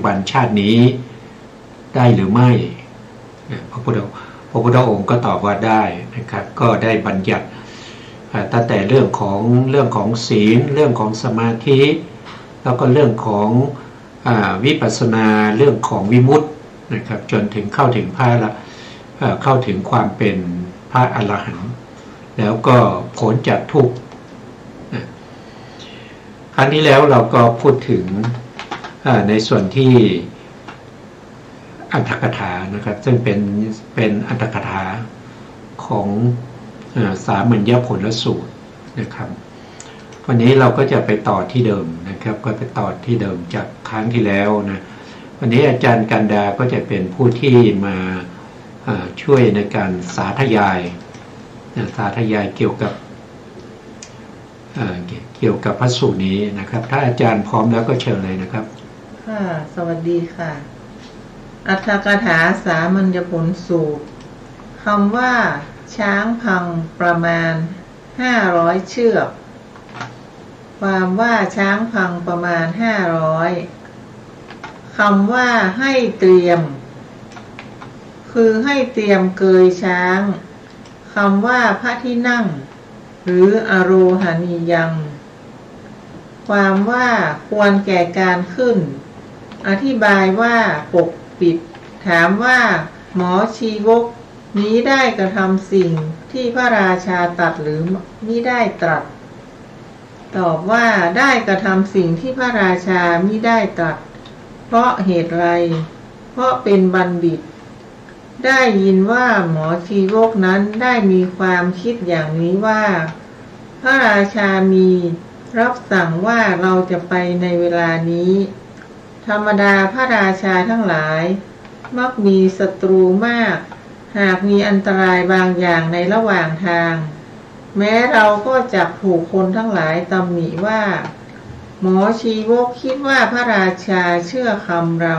บันชาตินี้ได้หรือไม่พระพุทธองค์ก็ตอบว่าได้นะครับก็ได้บัญญัติตั้งแต่เรื่องของศีลเรื่องของสมาธิแล้วก็เรื่องของวิปัสสนาเรื่องของวิมุตตินะครับจนถึงเข้าถึงเข้าถึงความเป็นพระอรหันต์แล้วก็พ้นจากทุกข์ครั้งที่แล้วเราก็พูดถึงในส่วนที่อัตถกถานะครับซึ่งเป็นอัตถกถาของสามัญญผลสูตรนะครับวันนี้เราก็จะไปต่อที่เดิมนะครับก็ไปต่อที่เดิมจากครั้งที่แล้วนะวันนี้อาจารย์กันดาก็จะเป็นผู้ที่มาช่วยในการสาธยายเกี่ยวกับพระสูตรนี้นะครับถ้าอาจารย์พร้อมแล้วก็เชิญเลยนะครับค่ะสวัสดีค่ะอัตถกถาสามัญญผลสูตรคำว่าช้างพังประมาณ500เชือกความว่าช้างพังประมาณ500คำว่าให้เตรียมคือให้เตรียมเกยช้างคำว่าพระที่นั่งหรืออโรหณียังความว่าควรแก่การขึ้นอธิบายว่าปกปิดถามว่าหมอชีวกนี้ได้กระทำสิ่งที่พระราชาตรัสหรือมิได้ตรัสตอบว่าได้กระทำสิ่งที่พระราชามิได้ตรัสเพราะเหตุไรเพราะเป็นบัณฑิตได้ยินว่าหมอชีวกนั้นได้มีความคิดอย่างนี้ว่าพระราชามีรับสั่งว่าเราจะไปในเวลานี้ธรรมดาพระราชาทั้งหลายมักมีศัตรูมากหากมีอันตรายบางอย่างในระหว่างทางแม้เราก็จักถูกคนทั้งหลายตำหนิว่าหมอชีวกคิดว่าพระราชาเชื่อคำเรา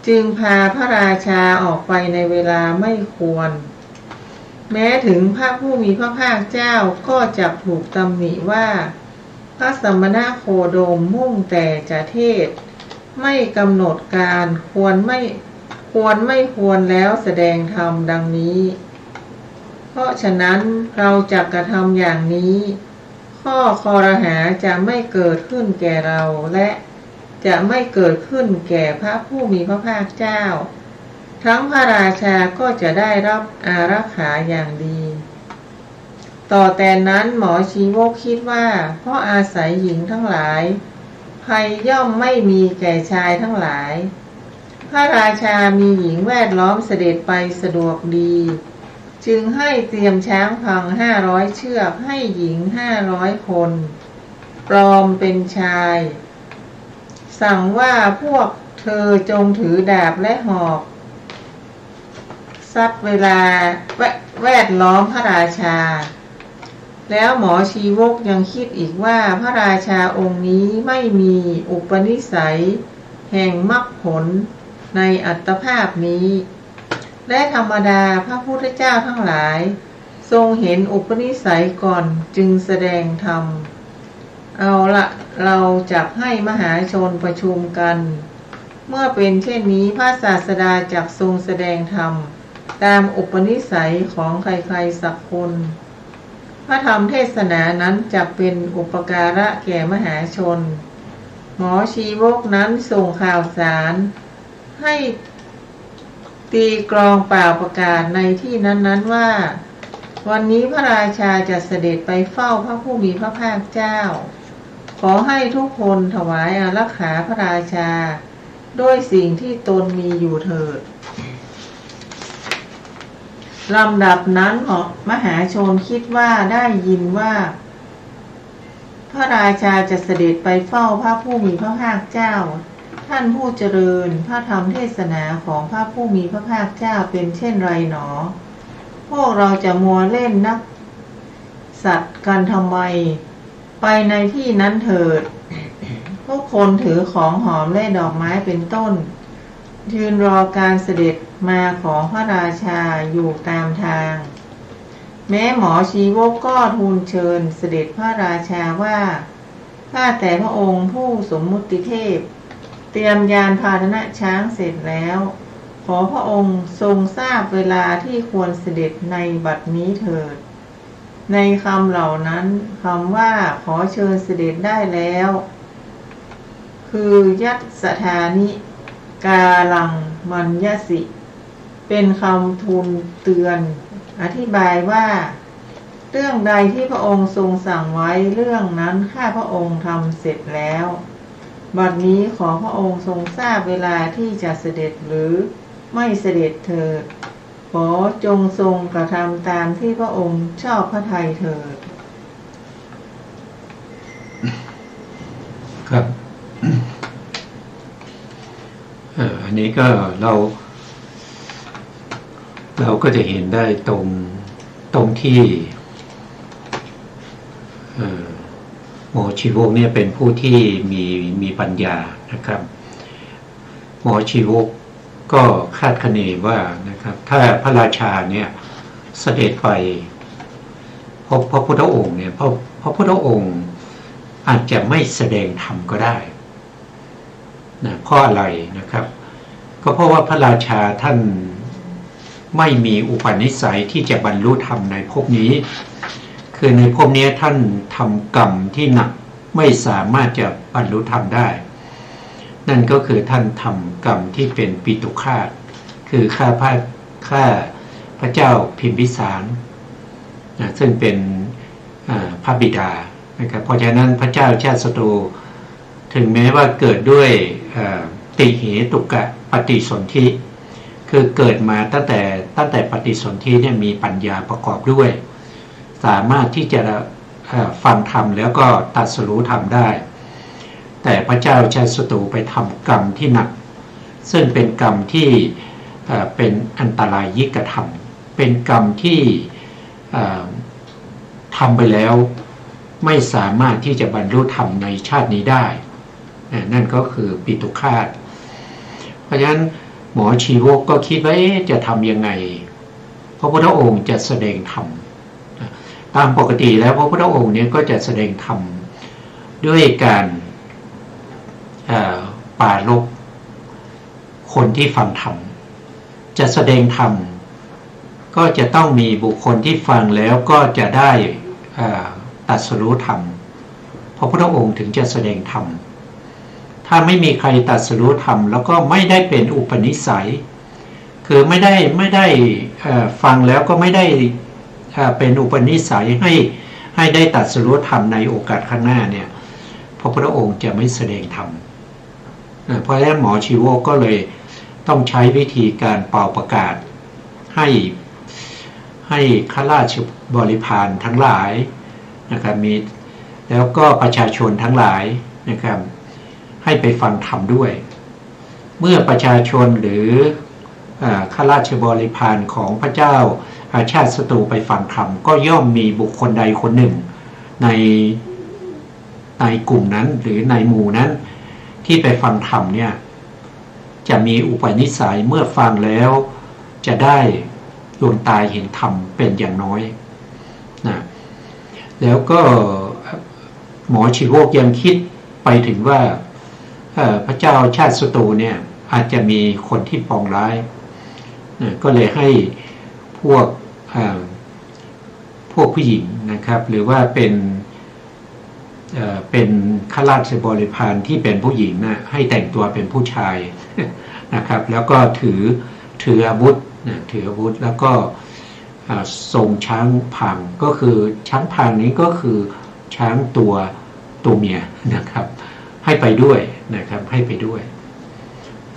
จึงพาพระราชาออกไปในเวลาไม่ควรแม้ถึงพระผู้มีพระภาคเจ้าก็จักถูกตำหนิว่าพระสมณโคดมมุ่งแต่จะเทศไม่กำหนดการควรไม่ควรแล้วแสดงธรรมดังนี้เพราะฉะนั้นเราจักกระทำอย่างนี้ข้อคอรหาจะไม่เกิดขึ้นแก่เราและจะไม่เกิดขึ้นแก่พระผู้มีพระภาคเจ้าทั้งพระราชาก็จะได้รับอารักขาอย่างดีต่อแต่นั้นหมอชีวกคิดว่าเพราะอาศัยหญิงทั้งหลายภัยย่อมไม่มีแก่ชายทั้งหลายพระราชามีหญิงแวดล้อมเสด็จไปสะดวกดีจึงให้เตรียมช้างพัง500เชือกให้หญิง500คนปลอมเป็นชายสั่งว่าพวกเธอจงถือดาบและหอกซัดเวลาแวดล้อมพระราชาแล้วหมอชีวกยังคิดอีกว่าพระราชาองค์นี้ไม่มีอุปนิสัยแห่งมรรคผลในอัตภาพนี้และธรรมดาพระพุทธเจ้าทั้งหลายทรงเห็นอุปนิสัยก่อนจึงแสดงธรรมเอาละเราจักให้มหาชนประชุมกันเมื่อเป็นเช่นนี้พระศาสดาจักทรงแสดงธรรมตามอุปนิสัยของใครๆสักคนพระธรรมเทศนานั้นจักเป็นอุปการะแก่มหาชนหมอชีวกนั้นส่งข่าวสารให้ตีกลองเปล่าประกาศในที่นั้นๆว่าวันนี้พระราชาจะเสด็จไปเฝ้าพระผู้มีพระภาคเจ้าขอให้ทุกคนถวายอารักขาพระราชาด้วยสิ่งที่ตนมีอยู่เถิดลำดับนั้นมหาชนคิดว่าได้ยินว่าพระราชาจะเสด็จไปเฝ้าพระผู้มีพระภาคเจ้าท่านผู้เจริญพระธรรมเทศนาของพระผู้มีพระภาคเจ้าเป็นเช่นไรหนอพวกเราจะมัวเล่นนักสัตว์กันทำไมไปในที่นั้นเถิดพวกคนถือของหอมและดอกไม้เป็นต้นยืนรอการเสด็จมาของพระราชาอยู่ตามทางแม้หมอชีวกก็ทูลเชิญเสด็จพระราชาว่าข้าแต่พระองค์ผู้สมมุติเทพ ตรียมยานพาหนะช้างเสร็จแล้ว ขอพระองค์ทรงทราบเวลาที่ควรเสด็จในบัดนี้เถิดในคำเหล่านั้นคำว่าขอเชิญเสด็จได้แล้วคือยัตสถานิกาลังมัญญสิเป็นคำทูลเตือนอธิบายว่าเรื่องใดที่พระองค์ทรงสั่งไว้เรื่องนั้นข้าพระองค์ทำเสร็จแล้วบัดนี้ขอพระองค์ทรงทราบเวลาที่จะเสด็จหรือไม่เสด็จเถิดขอจงทรงกระทำตามที่พระองค์ชอบพระทัยเถิดครับ อันนี้ก็เราก็จะเห็นได้ตรงที่หมอชีวกเนี่ยเป็นผู้ที่มีปัญญานะครับหมอชีวกก็คาดคะเนว่านะครับถ้าพระราชาเนี่ยเสด็จไปพระพุทธองค์เนี่ยพระพุทธองค์อาจจะไม่แสดงธรรมก็ได้นะเพราะอะไรนะครับก็เพราะว่าพระราชาท่านไม่มีอุปนิสัยที่จะบรรลุธรรมในภพนี้คือในภพนี้ท่านทำกรรมที่หนักไม่สามารถจะบรรลุธรรมได้นั่นก็คือท่านทำกรรมที่เป็นปิตุฆาตคือฆ่าพระเจ้าพิมพิสารนะซึ่งเป็นพระบิดานะครับเพราะฉะนั้นพระเจ้าชาติศัตรูถึงแม้ว่าเกิดด้วยติเหตุกะปฏิสนธิคือเกิดมาตั้งแต่ปฏิสนธิเนี่ยมีปัญญาประกอบด้วยสามารถที่จะฟังธรรมแล้วก็ตรัสรู้ธรรมได้แต่พระเจ้าชาติศัตรูไปทำกรรมที่หนักซึ่งเป็นกรรมที่เป็นอันตรายยิกธรรมเป็นกรรมที่ทำไปแล้วไม่สามารถที่จะบรรลุธรรมในชาตินี้ได้นั่นก็คือปิตุฆาตเพราะฉะนั้นหมอชีวกก็คิดว่าจะทำยังไงพระพุทธองค์จะแสดงธรรมตามปกติแล้วพระพุทธองค์เนี่ยก็จะแสดงธรรมด้วยการปรารภคนที่ฟังธรรมจะแสดงธรรมก็จะต้องมีบุคคลที่ฟังแล้วก็จะได้ตรัสรู้ธรรมพระพุทธองค์ถึงจะแสดงธรรมถ้าไม่มีใครตรัสรู้ธรรมแล้วก็ไม่ได้เป็นอุปนิสัยคือไม่ได้ฟังแล้วก็ไม่ได้เป็นอุปนิสัยให้ได้ตรัสรู้ธรรมในโอกาสข้างหน้าเนี่ยพระพุทธองค์จะไม่แสดงธรรมเพราะฉะนั้นหมอชีวกก็เลยต้องใช้วิธีการเป่าประกาศให้ข้าราชบริพารทั้งหลายนะครับมีแล้วก็ประชาชนทั้งหลายนะครับให้ไปฟังธรรมด้วยเมื่อประชาชนหรือข้าราชบริพารของพระเจ้าชาติศัตรูไปฟังธรรมก็ย่อมมีบุคคลใดคนหนึ่งในกลุ่มนั้นหรือในหมู่นั้นที่ไปฟังธรรมเนี่ยจะมีอุปนิสัยเมื่อฟังแล้วจะได้ดวงตาเห็นธรรมเป็นอย่างน้อยนะแล้วก็หมอชีวกยังคิดไปถึงว่าพระเจ้าชาติศัตรูเนี่ยอาจจะมีคนที่ปองร้ายนะก็เลยให้พวกผู้หญิงนะครับหรือว่าเป็นข้าราชบริพารที่เป็นผู้หญิงนะให้แต่งตัวเป็นผู้ชายนะครับแล้วก็ถืออาวุธนะถืออาวุธแล้วก็ทรงช้างพังก็คือช้างพังนี้ก็คือช้างตัวเมียนะครับให้ไปด้วยนะครับให้ไปด้วย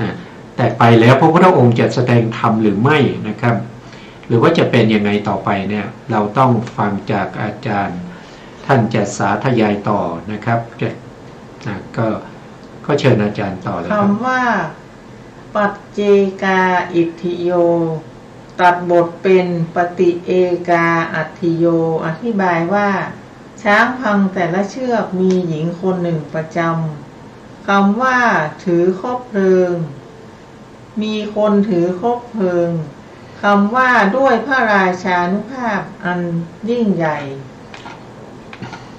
นะแต่ไปแล้วพระพุทธองค์จะแสดงธรรมหรือไม่นะครับหรือว่าจะเป็นยังไงต่อไปเนี่ยเราต้องฟังจากอาจารย์ท่านจะสาธยายต่อนะครับก็เชิญอาจารย์ต่อเลยครับคำว่าปัจเจกาอิทธิโยตัดบทเป็นปฏิเอกาอัตถิโยอธิบายว่าช้างพังแต่ละเชือกมีหญิงคนหนึ่งประจำคำว่าถือคบเพลิงมีคนถือคบเพลิงคำว่าด้วยพระราชานุภาพอันยิ่งใหญ่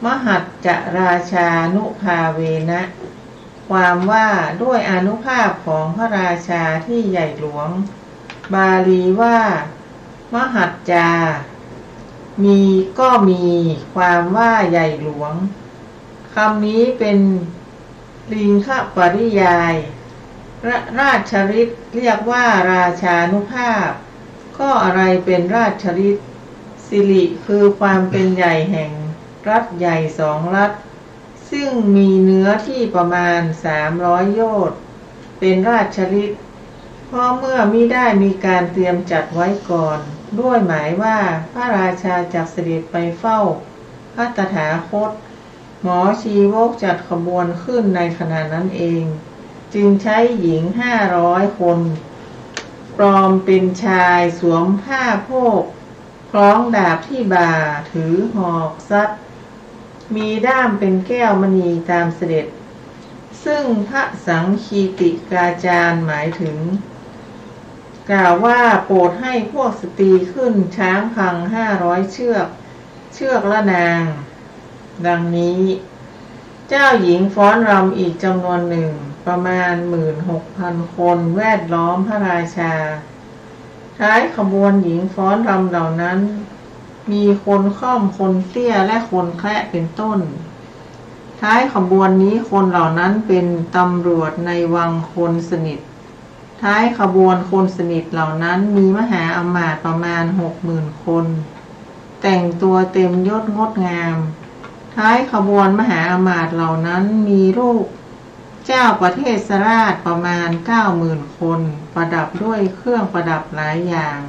มหัจจราชานุภาเวนะ ความว่าด้วยอานุภาพของพระราชาที่ใหญ่หลวงบาลีว่ามหัจจามีก็มีความว่าใหญ่หลวงคำนี้เป็นลิงคปริยายราชฤทธิ์เรียกว่าราชานุภาพก็อะไรเป็นราชฤทธิ์สิริคือความเป็นใหญ่แห่งรัฐใหญ่2 รัฐซึ่งมีเนื้อที่ประมาณ300 โยชน์เป็นราชฤทธิ์เพราะเมื่อมิได้มีการเตรียมจัดไว้ก่อนด้วยหมายว่าพระราชาจักเสด็จไปเฝ้าพระตถาคตหมอชีวกจัดขบวนขึ้นในขณะนั้นเองจึงใช้หญิง500 คนปลอมเป็นชายสวมผ้าโพกคล้องดาบที่บ่าถือหอกซัดมีด้ามเป็นแก้วมณีตามเสด็จซึ่งพระสังคีติกาจารย์หมายถึงกล่าวว่าโปรดให้พวกสตรีขึ้นช้างพัง500 เชือกละนางดังนี้เจ้าหญิงฟ้อนรำอีกจำนวนหนึ่งประมาณ 16,000 คนแวดล้อมพระราชาท้ายขบวนหญิงฟ้อนรำเหล่านั้นมีคนค่อมคนเตี้ยและคนแคระเป็นต้นท้ายขบวนนี้คนเหล่านั้นเป็นตำรวจในวังคนสนิทท้ายขบวนคนสนิทเหล่านั้นมีมหาอมาตย์ประมาณ 60,000 คนแต่งตัวเต็มยศงดงามท้ายขบวนมหาอมาตย์เหล่านั้นมีรูปเจ้าประเทศราชประมาณ 90,000 คนประดับด้วยเครื่องประดับหลายอย่าง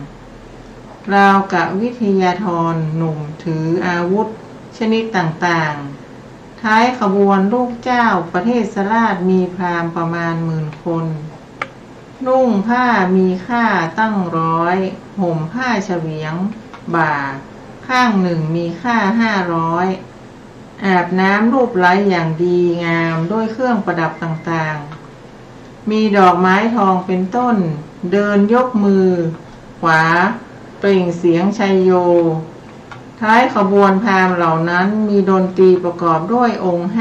ราวกับวิทยาธรหนุ่มถืออาวุธชนิดต่างๆท้ายขบวนลูกเจ้าประเทศราชมีพราหมณ์ประมาณ 10,000 คนนุ่งผ้ามีค่าตั้ง100ห่มผ้าเฉวียงบ่าข้างหนึ่งมีค่า500อาบน้ำรูปไล้อย่างดีงามด้วยเครื่องประดับต่างๆมีดอกไม้ทองเป็นต้นเดินยกมือขวาเปล่งเสียงชัยโยท้ายขบวนพราหมณ์เหล่านั้นมีดนตรีประกอบด้วยองค์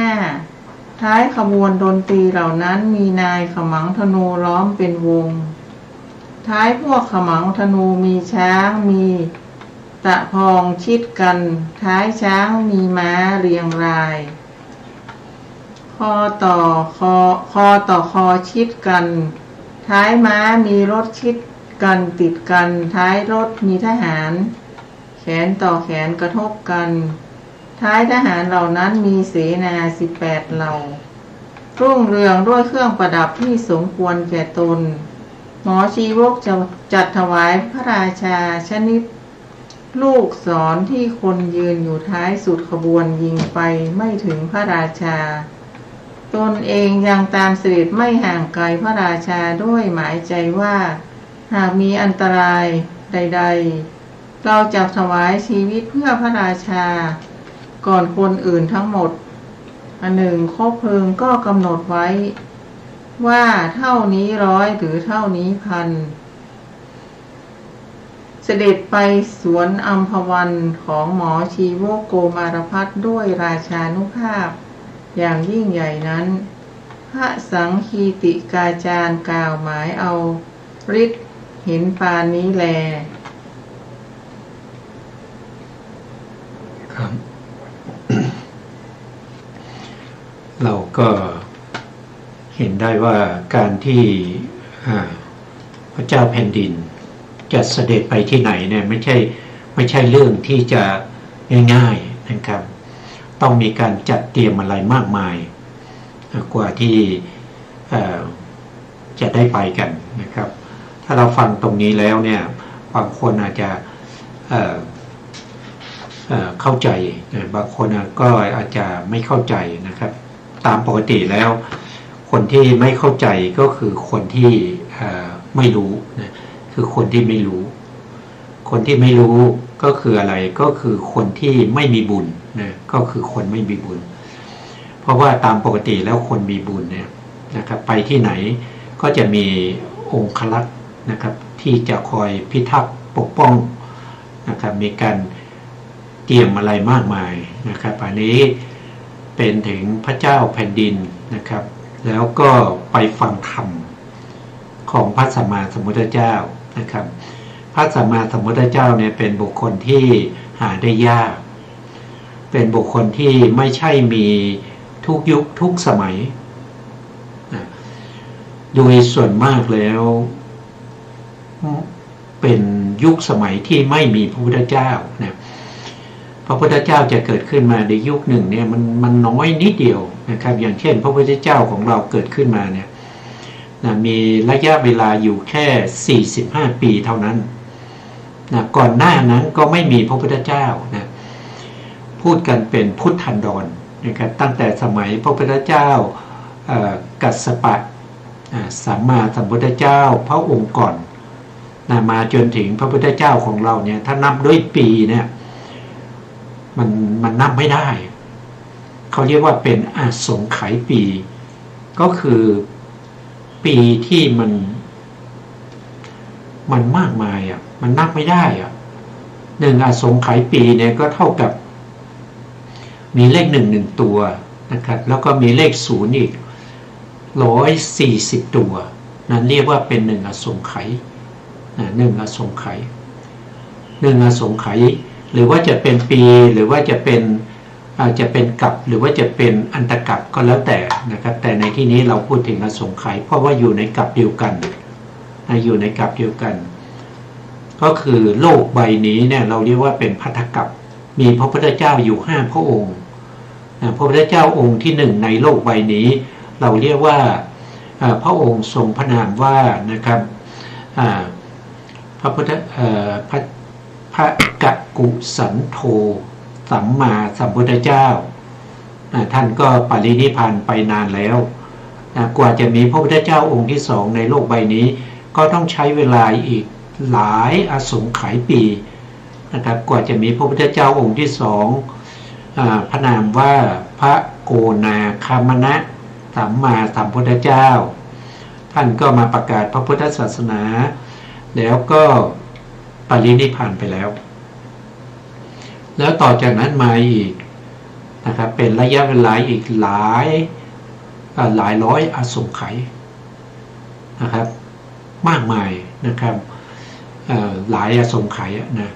5ท้ายขบวนดนตรีเหล่านั้นมีนายขมังธนูล้อมเป็นวงท้ายพวกขมังธนูมีช้างมีตะพองชิดกันท้ายช้างมีม้าเรียงรายคอต่อคอชิดกันท้ายม้ามีรถชิดกันติดกันท้ายรถมีทหารแขนต่อแขนกระทบกันท้ายทหารเหล่านั้นมีเสนา18 เหล่ารุ่งเรืองด้วยเครื่องประดับที่สมควรแก่ตนหมอชีวกจะจัดถวายพระราชาชนิดลูกศรที่คนยืนอยู่ท้ายสุดขบวนยิงไปไม่ถึงพระราชาตนเองยังตามเสด็จไม่ห่างไกลพระราชาด้วยหมายใจว่าหากมีอันตรายใดๆเราจะถวายชีวิตเพื่อพระราชาก่อนคนอื่นทั้งหมดอันหนึ่งคบเพลิงก็กำหนดไว้ว่าเท่านี้100หรือเท่านี้1,000เสด็จไปสวนอัมพวันของหมอชีวกโกมารพัสด้วยราชานุภาพอย่างยิ่งใหญ่นั้นพระสังคีติกาจารย์กล่าวหมายเอาฤทธิ์เห็นปานนี้แลครับ เราก็เห็นได้ว่าการที่พระเจ้าแผ่นดินจะเสด็จไปที่ไหนเนี่ยไม่ใช่เรื่องที่จะง่ายๆนะครับต้องมีการจัดเตรียมอะไรมากมายกว่าที่จะได้ไปกันนะครับถ้าเราฟังตรงนี้แล้วเนี่ยบางคนอาจจะเข้าใจบางคนก็อาจจะไม่เข้าใจนะครับตามปกติแล้วคนที่ไม่เข้าใจก็คือคนที่ไม่รู้นะคือคนที่ไม่รู้คนที่ไม่รู้ก็คืออะไรก็คือคนที่ไม่มีบุญนะก็คือคนไม่มีบุญเพราะว่าตามปกติแล้วคนมีบุญเนี่ยนะครับไปที่ไหนก็จะมีองครักษ์นะครับที่จะคอยพิทักษ์ปกป้องนะครับมีการเตรียมอะไรมากมายนะครับอันนี้เป็นถึงพระเจ้าแผ่นดินนะครับ แล้วก็ไปฟังธรรมของพระสัมมาสัมพุทธเจ้านะครับพระสัมมาสัมพุทธเจ้าเนี่ยเป็นบุคคลที่หาได้ยากเป็นบุคคลที่ไม่ใช่มีทุกยุคทุกสมัยโดยส่วนมากแล้วเป็นยุคสมัยที่ไม่มีพระพุทธเจ้านะพระพุทธเจ้าจะเกิดขึ้นมาในยุคหนึ่งเนี่ยมันน้อยนิดเดียวนะครับอย่างเช่นพระพุทธเจ้าของเราเกิดขึ้นมาเนี่ยนะมีระยะเวลาอยู่แค่45ปีเท่านั้นนะก่อนหน้านั้นก็ไม่มีพระพุทธเจ้านะพูดกันเป็นพุทธันดรนะครับตั้งแต่สมัยพระพุทธเจ้ากัสสปะสัมมาสัมพุทธเจ้าพระองค์ก่อนนะมาจนถึงพระพุทธเจ้าของเราเนี่ยถ้านับด้วยปีเนี่ยมันนับไม่ได้เขาเรียกว่าเป็นอสงไขยปีก็คือปีที่มันมากมายอ่ะมันนับไม่ได้อ่ะหนึ่งอสงไขยปีเนี่ยก็เท่ากับมีเลข1ตัวนะครับแล้วก็มีเลข0อีก140ตัวนั้นเรียกว่าเป็น1อสงไขย1อสงไขย1อสงไขยหรือว่าจะเป็นปีหรือว่าจะเป็นกัปหรือว่าจะเป็นอันตกัปก็แล้วแต่นะครับแต่ในที่นี้เราพูดถึงอสงไขยเพราะว่าอยู่ในกัปเดียวกันอยู่ในกัปเดียวกันก็คือโลกใบนี้เนี่ยเราเรียกว่าเป็นภัททกัปมีพระพุทธเจ้าอยู่5พระองค์พระพุทธเจ้าองค์ที่1ในโลกใบนี้เราเรียกว่าพระองค์ทรงพระนามว่านะครับพระพุทธพระกักกุสันโธสัมมาสัมพุทธเจ้าท่านก็ปรินิพพานไปนานแล้วกว่าจะมีพระพุทธเจ้าองค์ที่2ในโลกใบนี้ก็ต้องใช้เวลาอีกหลายอสงไขยปีนะครับกว่าจะมีพระพุทธเจ้าองค์ที่2พระนามว่าพระโกนาคามนะสัมมาสัมพุทธเจ้าท่านก็มาประกาศพระพุทธศาสนาแล้วก็ปรินิพพานไปแล้วแล้วต่อจากนั้นมาอีกนะครับเป็นระยะเวลาอีกหลายร้อยอสงไขยนะครับมากมายนะครับหลายอสงไขยนะ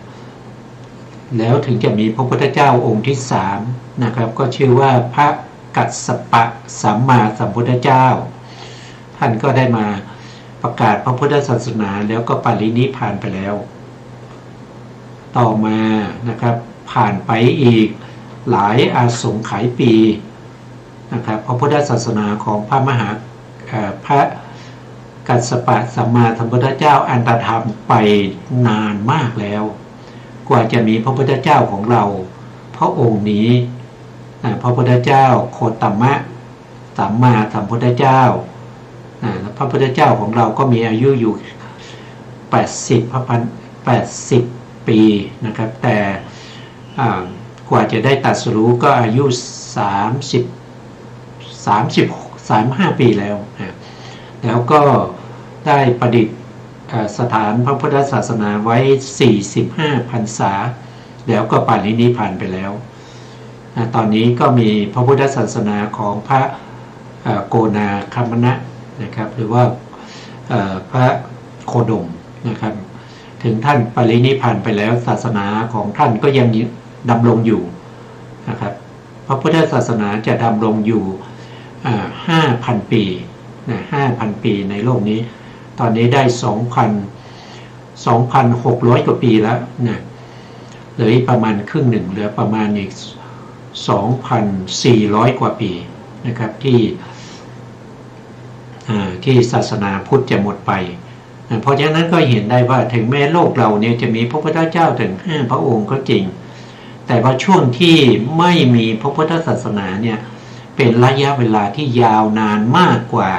แล้วถึงจะมีพระพุทธเจ้าองค์ที่3นะครับก็ชื่อว่าพระกัสสปะสัมมาสัมพุทธเจ้าท่านก็ได้มาประกาศพระพุทธศาสนาแล้วก็ปรินิพพานไปแล้วต่อมานะครับผ่านไปอีกหลายอาสงไขยปีนะครับพระพุทธศาสนาของพระกัสสปะสัมมาสัมพุทธเจ้าอันตรธรรมไปนานมากแล้วกว่าจะมีพระพุทธเจ้าของเราพระองค์นี้พระพุทธเจ้าโคตมะสัมมาสัมพุทธเจ้าพระพุทธเจ้าของเราก็มีอายุอยู่80 ปีนะครับแต่กว่าจะได้ตรัสรู้ก็อายุ35 ปีแล้วแล้วก็ได้ประดิษฐ์สถานพระพุทธศาสนาไว้45 พรรษาแล้วก็ปรินิพพานไปแล้วตอนนี้ก็มีพระพุทธศาสนาของพระโกนาคามนะนะครับหรือว่าพระโคดมนะครับถึงท่านปรินิพพานไปแล้วศาสนาของท่านก็ยังดำรงอยู่นะครับพระพุทธศาสนาจะดำรงอยู่ 5,000 ปี5,000 ปีในโลกนี้ตอนนี้ได้ 2,600 กว่าปีแล้วนะเหลือประมาณครึ่งหนึ่งเหลือประมาณอีก 2,400 กว่าปีนะครับที่ศาสนาพุทธจะหมดไปเพราะฉะนั้นก็เห็นได้ว่าถึงแม้โลกเราเนี่ยจะมีพระพุทธเจ้าถึง5 พระองค์ก็จริงแต่ว่าช่วงที่ไม่มีพระพุทธศาสนาเนี่ยเป็นระยะเวลาที่ยาวนานมากกว่า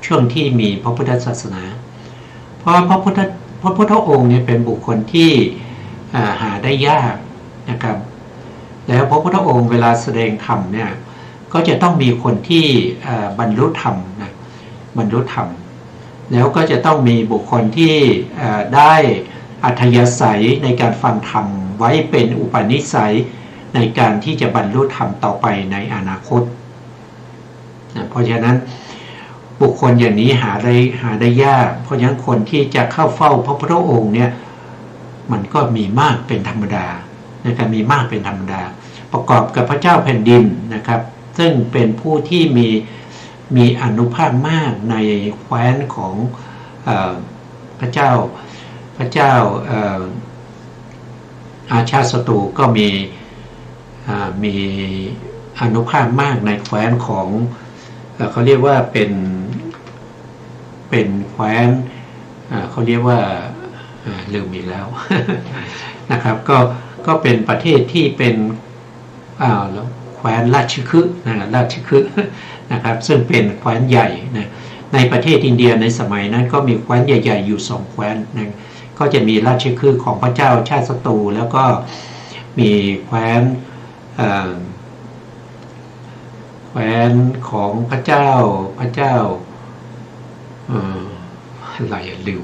ช่วงที่มีพระพุทธศาสนาเพราะพระพุทธองค์เนี่ยเป็นบุคคลที่หาได้ยากนะครับแล้วพระพุทธองค์เวลาแสดงธรรมเนี่ยก็จะต้องมีคนที่บรรลุธรรมนะบรรลุธรรมแล้วก็จะต้องมีบุคคลที่ได้อัธยาศัยในการฟังธรรมไว้เป็นอุปนิสัยในการที่จะบรรลุธรรมต่อไปในอนาคตนะเพราะฉะนั้น บุคคลอย่างนี้หาได้ยากเพราะฉะนั้นคนที่จะเข้าเฝ้าพระพุทธองค์เนี่ยมันก็มีมากเป็นธรรมดานะครับมีมากเป็นธรรมดาประกอบกับพระเจ้าแผ่นดินนะครับซึ่งเป็นผู้ที่มีอานุภาพมากในแคว้นของพระเจ้าอาชาติศัตรูก็มีอานุภาพมากในแคว้นของเขาเรียกว่าเป็นแคว้นเขาเรียกว่าลืมอีกแล้ว นะครับก็เป็นประเทศที่เป็นแล้วแคว้นราชคฤห์ราชคฤห์นะครับซึ่งเป็นแคว้นใหญ่นะในประเทศอินเดียในสมัยนั้นก็มีแคว้นใหญ่ๆอยู่2แคว้นนะก็จะมีราชคฤห์ของพระเจ้าชาติศัตรูแล้วก็มีแคว้นของพระเจ้าอะไรลืม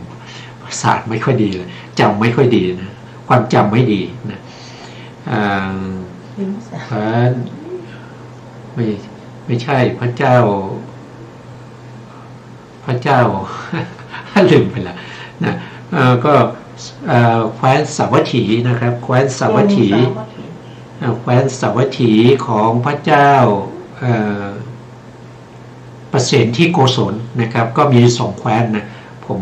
ศาสตร์ไม่ค่อยดีเลยจำไม่ค่อยดีนะความจำไม่ดีนะแคว้นไม่ใช่พระเจ้าลืมไปแล้วนะก็แคว้นสาวัตถีนะครับแคว้นสาวัตถีของพระเจ้าประเสนที่โกศลนะครับก็มี2แคว้นนะผม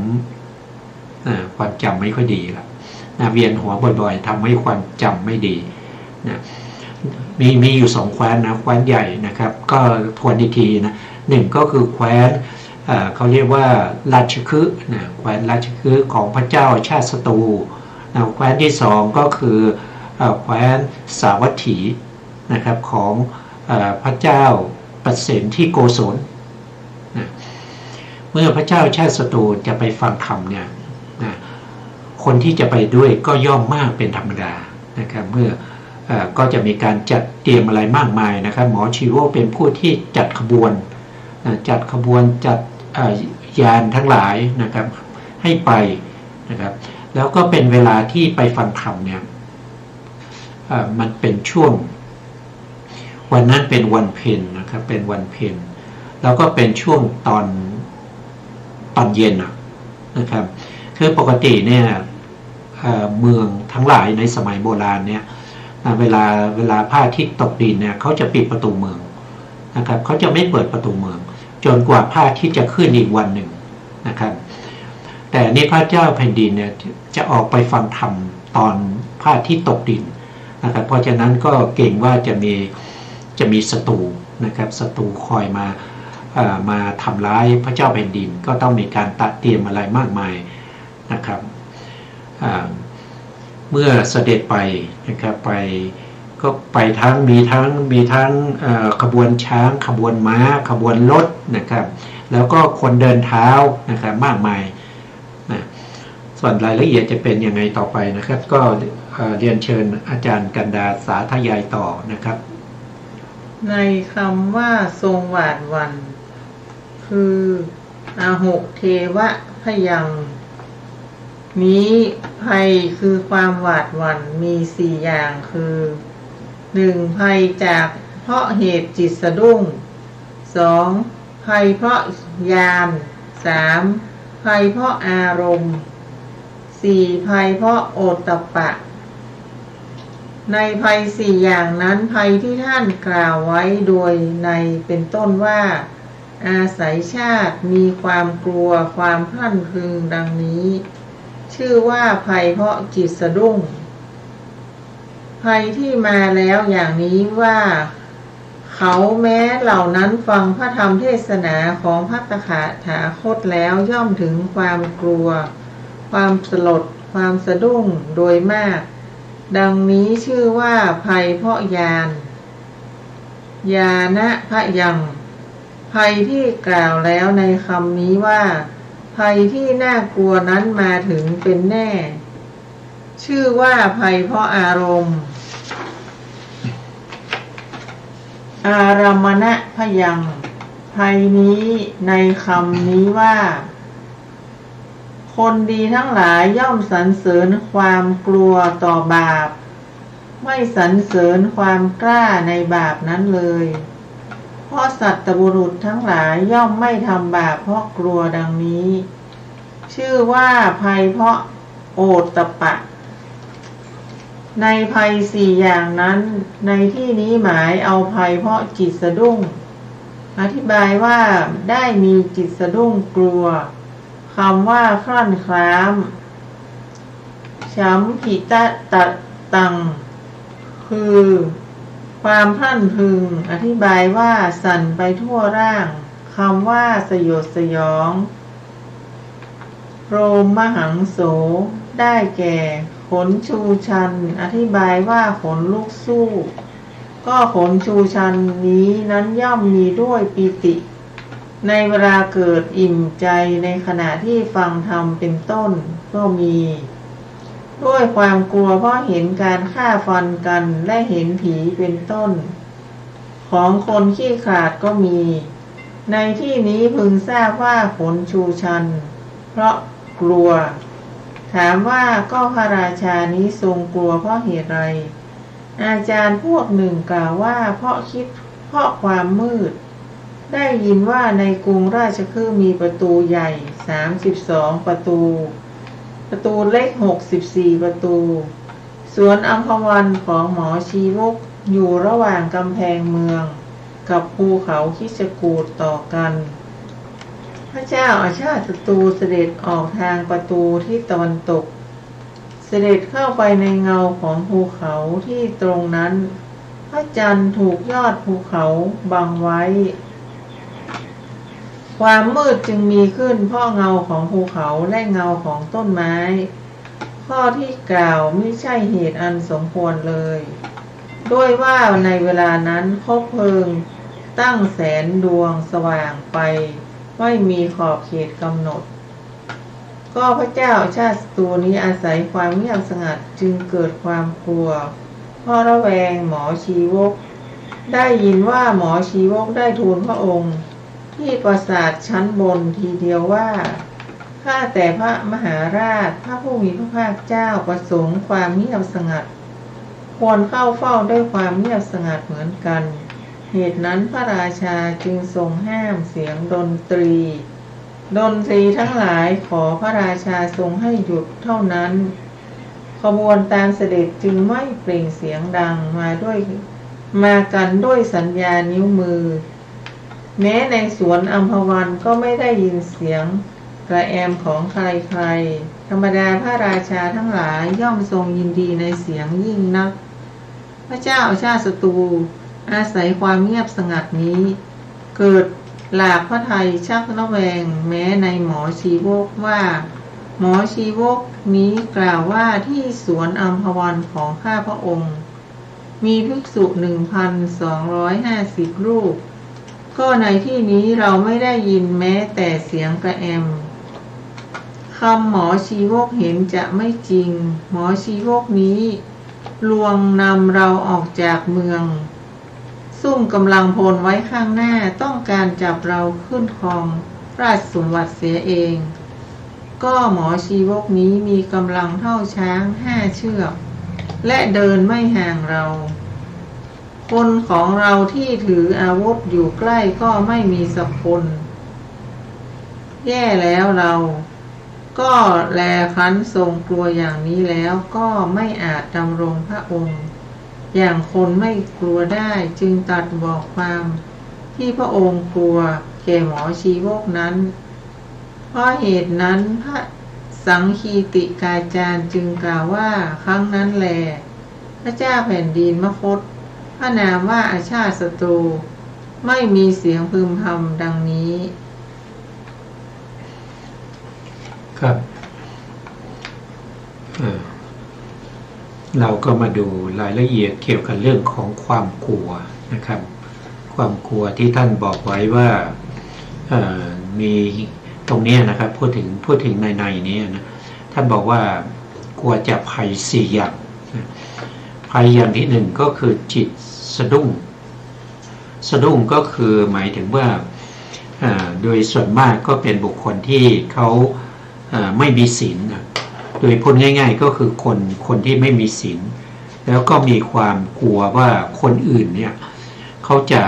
ความจำไม่ค่อยดีละนะเวียนหัวบ่อยๆทำให้ความจำไม่ดีนะมีอยู่2แคว้นนะแคว้นใหญ่นะครับก็ทวนอีกทีนะ1ก็คือแคว้นเขาเรียกว่าราชคฤห์นะแคว้นราชคฤห์ของพระเจ้าชาติศัตรูนะแคว้นที่2ก็คือแคว้นสาวัตถีนะครับของพระเจ้าประเสนที่โกศลนะเมื่อพระเจ้าชาติศัตรูจะไปฟังธรรมเนี่ยนะคนที่จะไปด้วยก็ย่อมมากเป็นธรรมดานะครับเมื่อก็จะมีการจัดเตรียมอะไรมากมายนะครับหมอชีโวเป็นผู้ที่จัดขบวนจัดยานทั้งหลายนะครับให้ไปนะครับแล้วก็เป็นเวลาที่ไปฟังธรรมเนี่ยมันเป็นช่วงวันนั้นเป็นวันเพ็ญนะครับเป็นวันเพ็ญแล้วก็เป็นช่วงตอนเย็นนะครับคือปกติเนี่ยเมืองทั้งหลายในสมัยโบราณเนี่ยเวลาพระอาทิตย์ตกดินเนี่ยเขาจะปิดประตูเมืองนะครับเขาจะไม่เปิดประตูเมืองจนกว่าพระอาทิตย์จะขึ้นอีกวันหนึ่งนะครับแต่นี่พระเจ้าแผ่นดินเนี่ยจะออกไปฟังธรรมตอนพระอาทิตย์ตกดินนะครับเพราะฉะนั้นก็เก่งว่าจะมีศัตรูนะครับศัตรูคอยมาทำร้ายพระเจ้าแผ่นดินก็ต้องมีการตัดเตรียมอะไรมากมายนะครับเมื่อเสด็จไปนะครับก็ไปมีทั้งขบวนช้างขบวนม้าขบวนรถนะครับแล้วก็คนเดินเท้านะครับมากมายนะส่วนรายละเอียดจะเป็นยังไงต่อไปนะครับก็เรียนเชิญอาจารย์กันดาสาธยายต่อนะครับในคำว่าทรงหวาดหวั่นคืออาหกเทวะพยังนี้ภัยคือความหวาดหวั่นมี4อย่างคือ 1. ภัยจากเพราะเหตุจิตสะดุ้ง 2. ภัยเพราะญาณ 3. ภัยเพราะอารมณ์ 4. ภัยเพราะโอตตัปปะในภัย4อย่างนั้นภัยที่ท่านกล่าวไว้โดยในเป็นต้นว่าอาศัยชาติมีความกลัวความพลั่นพรึงดังนี้ชื่อว่าภัยเพราะจิตสะดุ้งภัยที่มาแล้วอย่างนี้ว่าเขาแม้เหล่านั้นฟังพระธรรมเทศนาของพระตถาคตแล้วย่อมถึงความกลัวความสลดความสะดุ้งโดยมากดังนี้ชื่อว่าภัยเพราะญาณพยังภัยที่กล่าวแล้วในคำนี้ว่าภัยที่น่ากลัวนั้นมาถึงเป็นแน่ชื่อว่าภัยเพราะอารมณ์อารมณะพยังภัยนี้ในคำนี้ว่าคนดีทั้งหลายย่อมสรรเสริญความกลัวต่อบาปไม่สรรเสริญความกล้าในบาปนั้นเลย เพราะสัตตบุรุษทั้งหลายย่อมไม่ทำบาปเพราะกลัวดังนี้ ชื่อว่าภัยเพราะโอตตัปปะในภัยสี่อย่างนั้นในที่นี้หมายเอาภัยเพราะจิตสะดุ้งอธิบายว่าได้มีจิตสะดุ้งกลัวคำว่าครั่นคร้ามช้ำหิตะตะตังคือความพรั่นพรึงอธิบายว่าสั่นไปทั่วร่างคำว่าสยดสยองโรมมหังโสได้แก่ขนชูชันอธิบายว่าขนลุกสู้ก็ขนชูชันนี้นั้นย่อมมีด้วยปิติในเวลาเกิดอิ่มใจในขณะที่ฟังธรรมเป็นต้นก็มีด้วยความกลัวเพราะเห็นการฆ่าฟันกันและเห็นผีเป็นต้นของคนขี้ขลาดก็มีในที่นี้พึงทราบว่าขนชูชันเพราะกลัวถามว่าก็พระราชานี้ทรงกลัวเพราะเหตุไรอาจารย์พวกหนึ่งกล่าวว่าเพราะความมืดได้ยินว่าในกรุงราชคฤห์มีประตูใหญ่32ประตูเล็ก64ประตูสวนอัมพวันของหมอชีวกอยู่ระหว่างกำแพงเมืองกับภูเขาคิชกูฏต่อกันพระเจ้าอาชาติศัตรูเสด็จออกทางประตูที่ตะวันตกเสด็จเข้าไปในเงาของภูเขาที่ตรงนั้นพระจันทร์ถูกยอดภูเขาบังไว้ความมืดจึงมีขึ้นเพราะเงาของภูเขาและเงาของต้นไม้ข้อที่กล่าวไม่ใช่เหตุอันสมควรเลยด้วยว่าในเวลานั้นคบเพลิงตั้งแสนดวงสว่างไปไม่มีขอบเขตกำหนดก็พระเจ้าชาติศัตรูนี้อาศัยความเงียบสงัดจึงเกิดความกลัวเพราะระแวงหมอชีวกได้ยินว่าหมอชีวกได้ทูลพระองค์ที่ปราสาทชั้นบนทีเดียวว่าข้าแต่พระมหาราชพระผู้มีพระภาคเจ้าประสงค์ความเงียบสงัดควรเข้าเฝ้าด้วยความเงียบสงัดเหมือนกันเหตุนั้นพระราชาจึงทรงห้ามเสียงดนตรีทั้งหลายขอพระราชาทรงให้หยุดเท่านั้นขบวนตามเสด็จจึงไม่เปล่งเสียงดังมากันด้วยสัญญานิ้วมือแม้ในสวนอัมพวันก็ไม่ได้ยินเสียงกระแอมของใครๆธรรมดาพระราชาทั้งหลายย่อมทรงยินดีในเสียงยิ่งนักพระเจ้าชาติศัตรูอาศัยความเงียบสงัดนี้เกิดหลาภพระทัยชักระแวงแม้ในหมอชีวกว่าหมอชีวกนี้กล่าวว่าที่สวนอัมพวันของข้าพระองค์มีภิกษุ 1,250 รูปก็ในที่นี้เราไม่ได้ยินแม้แต่เสียงกระแอมคำหมอชีวกเห็นจะไม่จริงหมอชีวกนี้ลวงนำเราออกจากเมืองซุ่มกำลังพลไว้ข้างหน้าต้องการจับเราขึ้นครองราชสมบัติเสียเองก็หมอชีวกนี้มีกำลังเท่าช้าง5 เชือกและเดินไม่ห่างเราคนของเราที่ถืออาวุธอยู่ใกล้ก็ไม่มีสักคนแย่แล้วเราก็แลครั้นทรงกลัวอย่างนี้แล้วก็ไม่อาจดำรงพระองค์อย่างคนไม่กลัวได้จึงตรัสบอกความที่พระองค์กลัวแก่หมอชีวกนั้นเพราะเหตุนั้นพระสังคีติกาจารย์จึงกล่าวว่าครั้งนั้นแลพระเจ้าแผ่นดินมคธพระนามว่าอาชาติศัตรูไม่มีเสียงพึมพำดังนี้ครับเราก็มาดูรายละเอียดเกี่ยวกับเรื่องของความกลัวนะครับความกลัวที่ท่านบอกไว้ว่ามีตรงนี้นะครับพูดถึงในนี้นะท่านบอกว่ากลัวจะภัย4 อย่างภัยอย่างที่ 1ก็คือจิตสะดุ้งก็คือหมายถึงว่าโดยส่วนมากก็เป็นบุคคลที่เขาไม่มีศีลโดยพูดง่ายๆก็คือคนที่ไม่มีศีลแล้วก็มีความกลัวว่าคนอื่นเนี่ยเขาจะ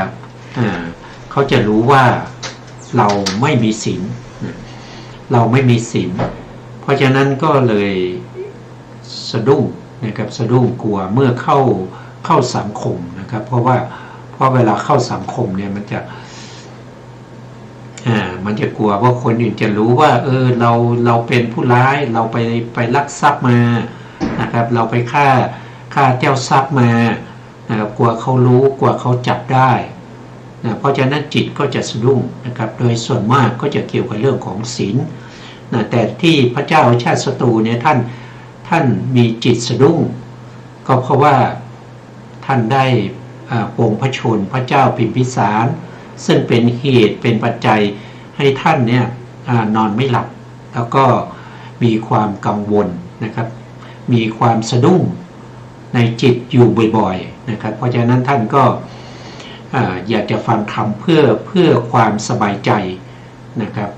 เขาจะรู้ว่าเราไม่มีศีลเราไม่มีศีลเพราะฉะนั้นก็เลยสะดุ้งนะครับสะดุ้งกลัวเมื่อเข้าสังคมนะครับเพราะเวลาเข้าสังคมเนี่ยมันจะกลัวว่าคนอื่นจะรู้ว่าเราเป็นผู้ร้ายเราไปลักทรัพย์มานะครับเราไปฆ่าเจ้าทรัพย์มานะครับกลัวเขารู้กลัวเขาจับได้นะเพราะฉะนั้นจิตก็จะสะดุ้งนะครับโดยส่วนมากก็จะเกี่ยวกับเรื่องของศีลนะแต่ที่พระเจ้าชาติศัตรูเนี่ยท่านมีจิตสะดุ้งก็เพราะว่าท่านได้ปรงพระชนพระเจ้าพิมพิสารซึ่งเป็นเหตุเป็นปัจจัยให้ท่านเนี่ยนอนไม่หลับแล้วก็มีความกังวลนะครับมีความสะดุ้งในจิตอยู่บ่อยๆนะครับเพราะฉะนั้นท่านก็อยากจะฟังธรรมเพื่อความสบายใจนะครับ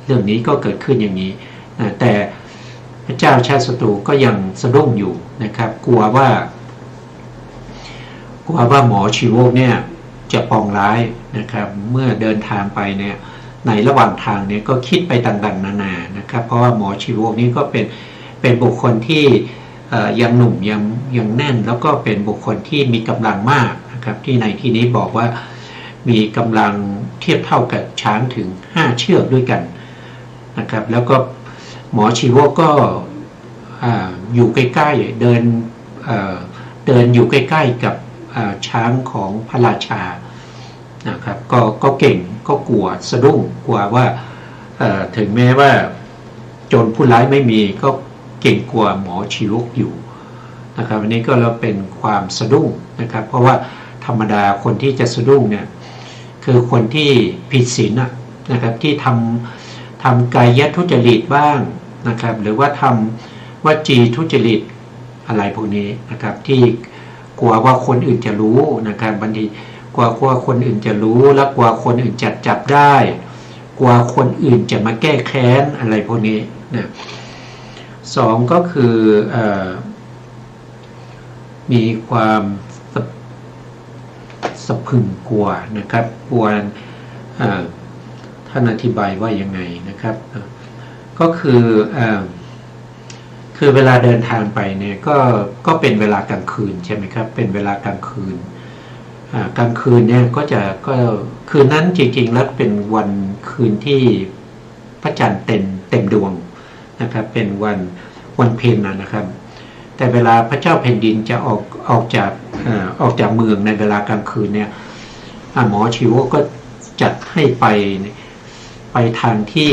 เรื่องนี้ก็เกิดขึ้นอย่างนี้แต่พระเจ้าชาติศัตรูก็ยังสะดุ้งอยู่นะครับกลัวว่าหมอชีวกเนี่ยจะปองร้ายนะครับเมื่อเดินทางไปเนี่ยในระหว่างทางเนี่ยก็คิดไปต่างๆนานานะครับเพราะว่าหมอชีวกนี้ก็เป็นบุคคลที่ยังหนุ่มยังแน่นแล้วก็เป็นบุคคลที่มีกำลังมากนะครับที่ในที่นี้บอกว่ามีกำลังเทียบเท่ากับช้างถึง5เชือกด้วยกันนะครับแล้วก็หมอชีวกก็อยู่ใกล้ๆเดินอยู่ใกล้ๆกับช้างของพระราชานะครับก็เก่งก็กลัวสะดุ้งกลัวว่าถึงแม้ว่าโจรผู้ร้ายไม่มีก็เก่งกลัวหมอชีวกอยู่นะครับอันนี้ก็เราเป็นความสะดุ้งนะครับเพราะว่าธรรมดาคนที่จะสะดุ้งเนี่ยคือคนที่ผิดศีลนะครับที่ทำกายทุจริตบ้างนะครับหรือว่าทำวจีทุจริตอะไรพวกนี้นะครับที่กลัวว่าคนอื่นจะรู้นะครับบางทีกลัวคนอื่นจะรู้และกลัวคนอื่นจะจับได้กลัวคนอื่นจะมาแก้แค้นอะไรพวกนี้นะสองก็คือมีความสะพรึงกลัวนะครับกลัวท่านอธิบายว่ายังไงนะครับก็คือเวลาเดินทางไปเนี่ยก็เป็นเวลากลางคืนใช่ไหมครับเป็นเวลากลางคืนกลางคืนเนี่ยก็คืนนั้นจริงๆแล้วเป็นวันคืนที่พระจันทร์เต็มดวงนะครับเป็นวันเพ็ญนะครับแต่เวลาพระเจ้าแผ่นดินจะออกจากเมืองในเวลากลางคืนเนี่ยหมอชีวกก็จัดให้ไปทางที่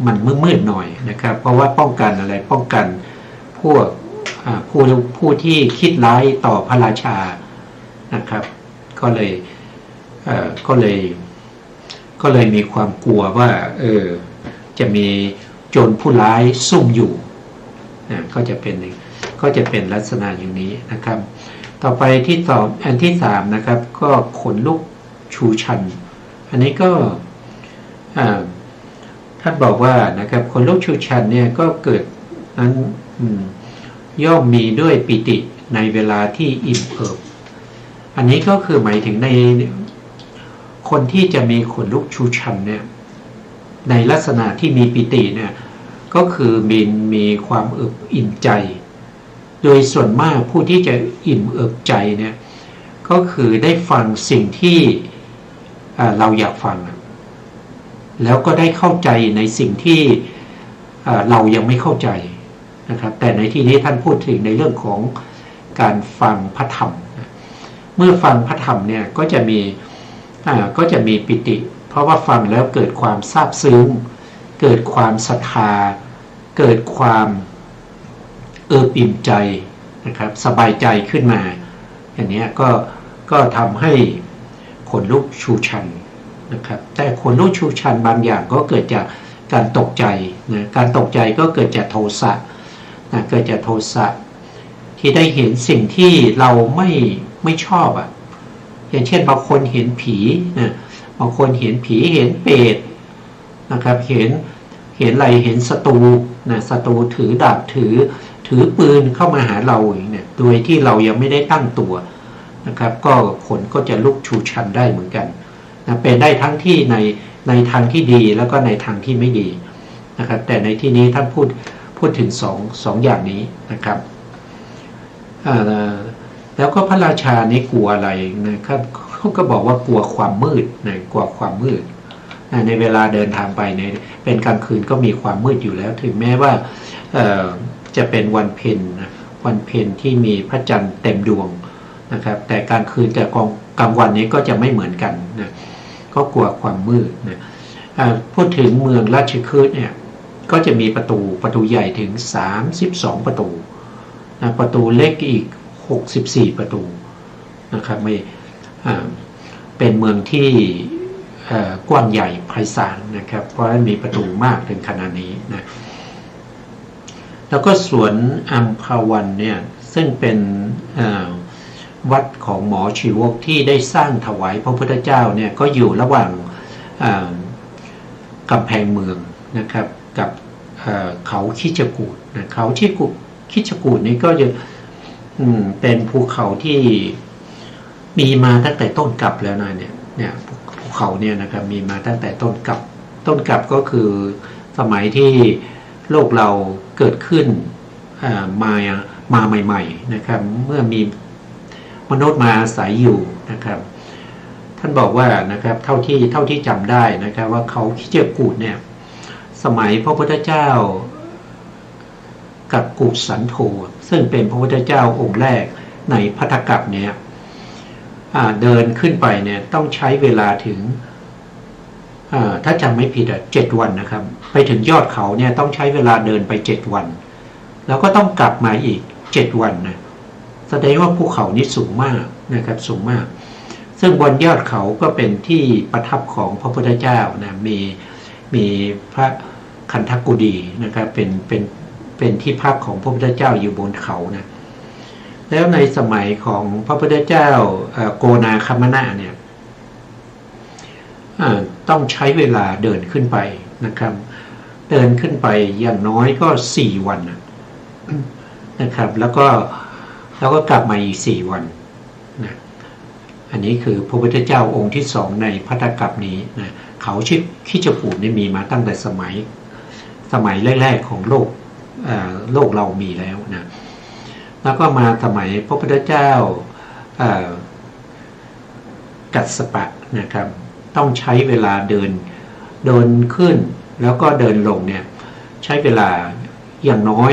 มันมืดๆหน่อยนะครับเพราะว่าป้องกันอะไรป้องกันพวกผู้ที่คิดร้ายต่อพระราชานะครับก็เลยมีความกลัวว่าจะมีโจรผู้ร้ายซุ่มอยู่ก็จะเป็นลักษณะอย่างนี้นะครับต่อไปอันที่3นะครับก็ขนลุกชูชันอันนี้ก็ท่านบอกว่านะครับขนลุกชูชันเนี่ยก็เกิดนั้นย่อมมีด้วยปิติในเวลาที่อิ่มเอิบอันนี้ก็คือหมายถึงในคนที่จะมีขนลุกชูชันเนี่ยในลักษณะที่มีปิติเนี่ยก็คือมีความเอิบอิ่มใจโดยส่วนมากผู้ที่จะอิ่มเอิบใจเนี่ยก็คือได้ฟังสิ่งที่เราอยากฟังแล้วก็ได้เข้าใจในสิ่งที่เรายังไม่เข้าใจนะครับแต่ในที่นี้ท่านพูดถึงในเรื่องของการฟังพระธรรมเมื่อฟังพระธรรมเนี่ยก็จะมีปิติเพราะว่าฟังแล้วเกิดความซาบซึ้งเกิดความศรัทธาเกิดความเอิบอิ่มใจนะครับสบายใจขึ้นมาอย่างนี้ก็ทำให้ขนลุกชูชันนะครับแต่ขนลุกชูชันบางอย่างก็เกิดจากการตกใจนะการตกใจก็เกิดจากโทสะนะเกิดจากโทสะที่ได้เห็นสิ่งที่เราไม่ชอบอย่างเช่นบางคนเห็นผีนะบางคนเห็นผีเห็นเปรตนะครับเห็นอะไรเห็นศัตรูนะศัตรูถือดาบถือปืนเข้ามาหาเราอย่างนี้โดยที่เรายังไม่ได้ตั้งตัว นะครับก็ผลก็จะลุกชูชันได้เหมือนกันนะเป็นได้ทั้งที่ในทางที่ดีแล้วก็ในทางที่ไม่ดีนะครับแต่ในที่นี้ท่านพูดถึงสองอย่างนี้นะครับแล้วก็พระราชานี่กลัวอะไรนะครับเขาก็บอกว่ากลัวความมืดนะกลัวความมืดในเวลาเดินทางไปในเป็นกลางคืนก็มีความมืดอยู่แล้วถึงแม้ว่าจะเป็นวันเพ็ญนะวันเพ็ญที่มีพระจันทร์เต็มดวงนะครับแต่กลางคืนกับกลางวันนี้ก็จะไม่เหมือนกันนะก็กลัวความมืดนะพูดถึงเมืองราชคฤห์เนี่ยก็จะมีประตูใหญ่ถึง32ประตูนะประตูเล็กอีก64ประตูนะครับไม่เป็นเมืองที่กว้างใหญ่ไพศาลนะครับเพราะมีประตูมากถึงขนาดนี้นะแล้วก็สวนอัมพวันเนี่ยซึ่งเป็นวัดของหมอชีวกที่ได้สร้างถวายพระพุทธเจ้าเนี่ยก็อยู่ระหว่างกำแพงเมืองนะครับกับเขาคิชกูฏนะเขาคิชกูฏนี่ก็จะเป็นภูเขาที่มีมาตั้งแต่ต้นกลับแล้วนะเนี่ยภูเขาเนี่ยนะครับมีมาตั้งแต่ต้นกลับก็คือสมัยที่โลกเราเกิดขึ้นมาใหม่ๆนะครับเมื่อมีมนุษย์มาอาศัยอยู่นะครับท่านบอกว่านะครับเท่าที่จำได้นะครับว่าเขาคิชกูฏเนี่ยสมัยพระพุทธเจ้ากัปกุสันโธซึ่งเป็นพระพุทธเจ้าองค์แรกในภัททกัปเนี่ยเดินขึ้นไปเนี่ยต้องใช้เวลาถึงถ้าจำไม่ผิด7 วันนะครับไปถึงยอดเขาเนี่ยต้องใช้เวลาเดินไป7 วันแล้วก็ต้องกลับมาอีก7 วันนะแสดงว่าภูเขานี้สูงมากนะครับสูงมากซึ่งบนยอดเขาก็เป็นที่ประทับของพระพุทธเจ้านะมีพระคันธกุฎีนะครับเป็นที่พักของพระพุทธเจ้าอยู่บนเขานะแล้วในสมัยของพระพุทธเจ้าโกนาคัมมนะเนี่ยต้องใช้เวลาเดินขึ้นไปนะครับเดินขึ้นไปอย่างน้อยก็4 วันนะครับแล้วก็กลับมาอีก4 วันนะอันนี้คือพระพุทธเจ้าองค์ที่2ในภัททกัปนี้นะเขาคิชกูฏนี่มีมาตั้งแต่สมัยแรกๆของโลกเรามีแล้วนะแล้วก็มาสมัยพระพุทธเจ้ากัสสปะนะครับต้องใช้เวลาเดินขึ้นแล้วก็เดินลงเนี่ยใช้เวลาอย่างน้อย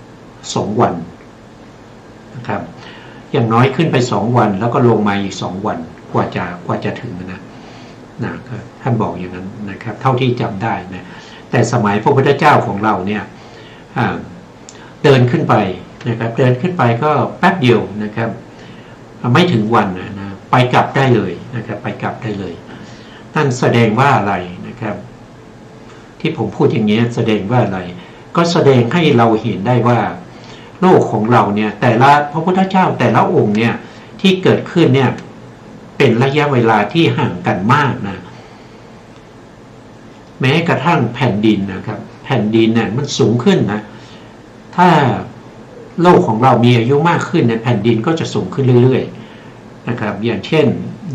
2 วันนะครับอย่างน้อยขึ้นไป2 วันแล้วก็ลงมาอีก2 วันกว่าจะถึงนะท่านบอกอย่างนั้นนะครับเท่าที่จำได้นะแต่สมัยพระพุทธเจ้าของเราเนี่ยเดินขึ้นไปนะครับเดินขึ้นไปก็แป๊บเดียวนะครับไม่ถึงวันนะไปกลับได้เลยนะครับไปกลับได้เลยนั่นแสดงว่าอะไรนะครับที่ผมพูดอย่างนี้แสดงว่าอะไรก็แสดงให้เราเห็นได้ว่าโลกของเราเนี่ยแต่ละพระพุทธเจ้าแต่ละองค์เนี่ยที่เกิดขึ้นเนี่ยเป็นระยะเวลาที่ห่างกันมากนะแม้กระทั่งแผ่นดินนะครับแผ่นดินเนี่ยมันสูงขึ้นนะถ้าโลกของเรามีอายุมากขึ้นเนี่ยแผ่นดินก็จะสูงขึ้นเรื่อยๆนะครับอย่างเช่น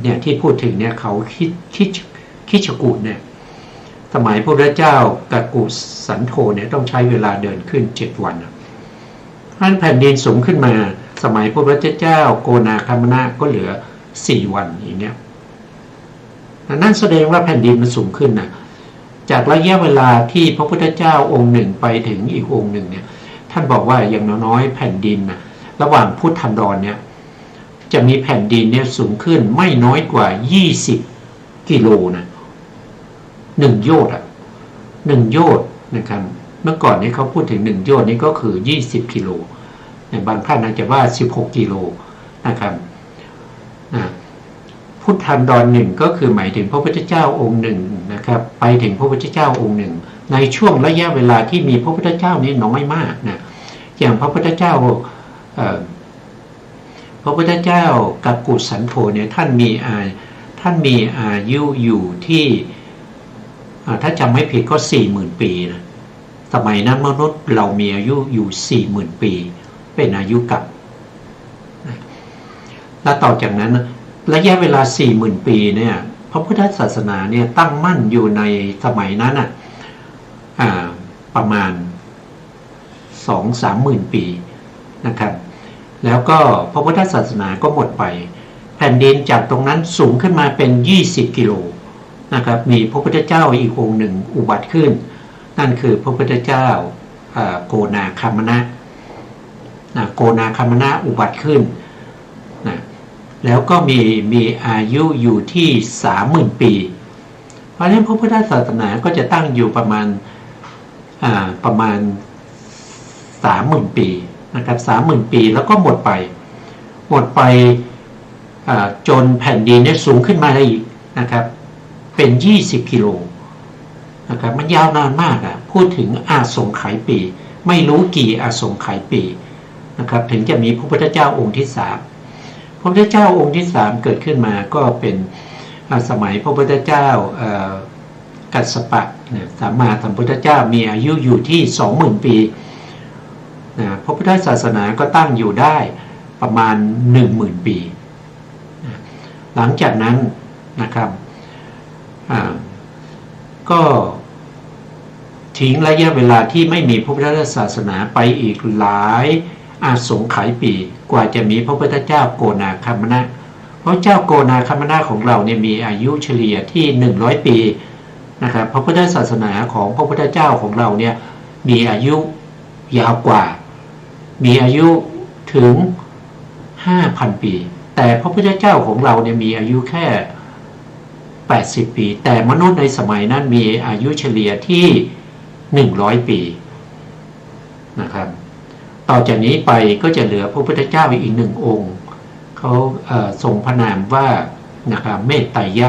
เนี่ยที่พูดถึงเนี่ยเขาคิชกูฏเนี่ยสมัยพระพุทธเจ้ากัปกุสันโธเนี่ยต้องใช้เวลาเดินขึ้น7 วันเพราะฉะนั้นแผ่นดินสูงขึ้นมาสมัยพระพุทธเจ้าโกนาคัมมนะก็เหลือ4 วันอย่างเงี้ยนั่นแสดงว่าแผ่นดินมันสูงขึ้นนะจากระยะเวลาที่พระพุทธเจ้าองค์หนึ่งไปถึงอีกองค์หนึ่งเนี่ยท่านบอกว่าอย่างน้อยแผ่นดินนะระหว่างพุทธันดรเนี่ยจะมีแผ่นดินเนี่ยสูงขึ้นไม่น้อยกว่า20 กิโลนะ1 โยชน์1 โยชน์นะครับเมื่อก่อนนี้เขาพูดถึง1 โยชน์นี่ก็คือ20 กิโลบางท่านอาจจะว่า16 กิโลนะครับพุทธันดรหนึ่งก็คือหมายถึงพระพุทธเจ้าองค์หนึ่งนะครับไปถึงพระพุทธเจ้าองค์หนึ่งในช่วงระยะเวลาที่มีพระพุทธเจ้านี้น้อยมากนะอย่างพระพุทธเจ้ากัปกุสันโธเนี่ยท่านมีอายุอยู่ที่ถ้าจำไม่ผิดก็ 40,000 ปีนะสมัยนั้นมนุษย์เรามีอายุอยู่ 40,000 ปีเป็นอายุกัป และต่อจากนั้นระยะเวลา 40,000 ปีเนี่ยพระพุทธศาสนาเนี่ยตั้งมั่นอยู่ในสมัยนั้นประมาณ 2-3 หมื่นปีนะครับแล้วก็พระพุทธศาสนาก็หมดไปแผ่นดินจากตรงนั้นสูงขึ้นมาเป็น20 กิโลนะครับมีพระพุทธเจ้าอีกองค์หนึ่งอุบัติขึ้นนั่นคือพระพุทธเจ้าโกนาคัมมนะโกนาคัมมนะอุบัติขึ้นนะแล้วก็มีอายุอยู่ที่ 30,000 ปีเพราะฉะนั้นพระพุทธศาสนาก็จะตั้งอยู่ประมาณ 30,000 ปีนะครับ 30,000 ปีแล้วก็หมดไปจนแผ่นดินเนี่ยสูงขึ้นมาได้อีกนะครับเป็น20 กิโลนะครับมันยาวนานมากพูดถึงอาสงไขยปีไม่รู้กี่อาสงไขยปีนะครับถึงจะมีพระพุทธเจ้าองค์ที่3พระพุทธเจ้าองค์ที่3เกิดขึ้นมาก็เป็นสมัยพระพุทธเจ้ากัสสปะสัมมาสัมพุทธเจ้ามีอายุอยู่ที่ 20,000 ปีพระพุทธศาสนาก็ตั้งอยู่ได้ประมาณ 10,000 ปีหลังจากนั้นนะครับก็ทิ้งระยะเวลาที่ไม่มีพระพุทธศาสนาไปอีกหลายอาสงไขยปีกว่าจะมีพระพุทธเจ้าโกนาคัมมนะเพราะเจ้าโกนาคัมมนะของเราเนี่ยมีอายุเฉลี่ยที่100 ปีนะครับพระพุทธศาสนาของพระพุทธเจ้าของเราเนี่ยมีอายุยาวกว่ามีอายุถึง 5,000 ปีแต่พระพุทธเจ้าของเราเนี่ยมีอายุแค่80 ปีแต่มนุษย์ในสมัยนั้นมีอายุเฉลี่ยที่100 ปีนะครับต่อจากนี้ไปก็จะเหลือพระพุทธเจ้าอีก1 องค์เขาทรงพระนามว่านะครับเมตไตรยะ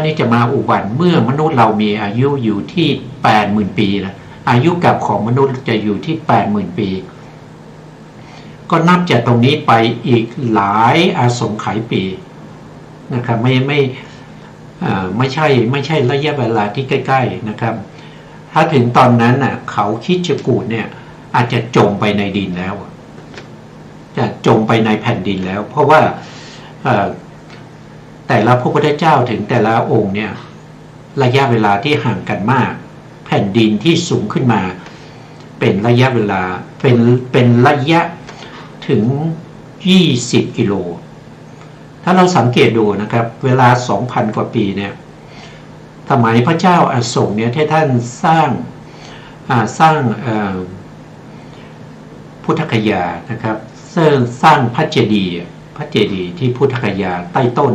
นี่จะมาอุบัติเมื่อมนุษย์เรามีอายุอยู่ที่ 80,000 ปีนะอายุกับของมนุษย์จะอยู่ที่ 80,000 ปีก็นับจากตรงนี้ไปอีกหลายอาสงไขยปีนะครับไม่ใช่ระยะเวลาที่ใกล้ๆนะครับถ้าถึงตอนนั้นเขาคิดจะกูดเนี่ยอาจจะจมไปในดินแล้วจะจมไปในแผ่นดินแล้วเพราะว่าแต่ละพระพุทธเจ้าถึงแต่ละองค์เนี่ยระยะเวลาที่ห่างกันมากแผ่นดินที่สูงขึ้นมาเป็นระยะเวลาเป็นระยะถึง20 กิโลถ้าเราสังเกตดูนะครับเวลา 2,000 กว่าปีเนี่ยสมัยพระเจ้าอโศกเนี่ยที่ท่านสร้างพุทธคยานะครับสร้างพระเจดีย์ที่พุทธคยาใต้ต้น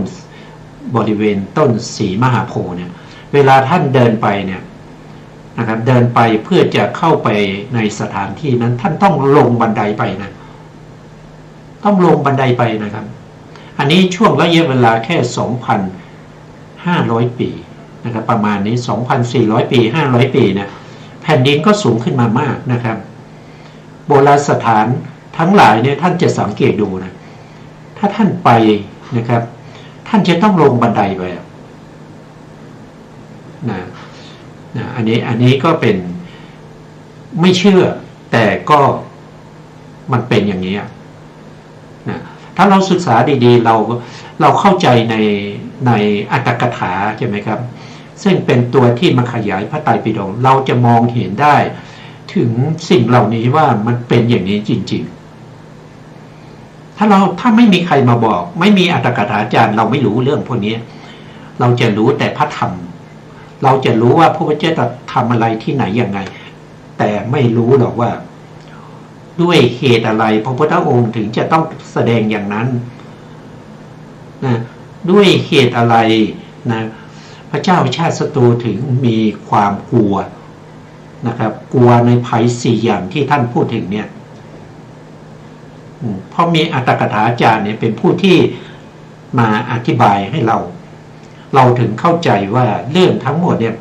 บริเวณต้นศรีมหาโพธิ์เนี่ยเวลาท่านเดินไปเนี่ยนะครับเดินไปเพื่อจะเข้าไปในสถานที่นั้นท่านต้องลงบันไดไปนะต้องลงบันไดไปนะครับอันนี้ช่วงระยะเวลาแค่ 2,500 ปีนะครับประมาณนี้ 2,400 ปี 500 ปีเนี่ยแผ่นดินก็สูงขึ้นมามากนะครับโบราณสถานทั้งหลายเนี่ยท่านจะสังเกตดูนะถ้าท่านไปนะครับท่านจะต้องลงบันไดไปนะอันนี้ก็เป็นไม่เชื่อแต่ก็มันเป็นอย่างนี้นะถ้าเราศึกษาดีๆเราเข้าใจในอัตถกถาใช่ไหมครับซึ่งเป็นตัวที่มาขยายพระไตรปิฎกเราจะมองเห็นได้ถึงสิ่งเหล่านี้ว่ามันเป็นอย่างนี้จริงๆถ้าไม่มีใครมาบอกไม่มีอัตถกถาจารย์เราไม่รู้เรื่องพวกนี้เราจะรู้แต่พระธรรมเราจะรู้ว่าพระพุทธเจ้าทำอะไรที่ไหนยังไงแต่ไม่รู้หรอกว่าด้วยเหตุอะไรพระพุทธองค์ถึงจะต้องแสดงอย่างนั้นนะด้วยเหตุอะไรนะพระเจ้าชาติศัตรูถึงมีความกลัวนะครับกลัวในภัย4 อย่างที่ท่านพูดถึงเนี่ยเพราะมีอัตถกถาจารย์เนี่ยเป็นผู้ที่มาอธิบายให้เราถึงเข้าใจว่าเรื่องทั้งหมดเนี่ย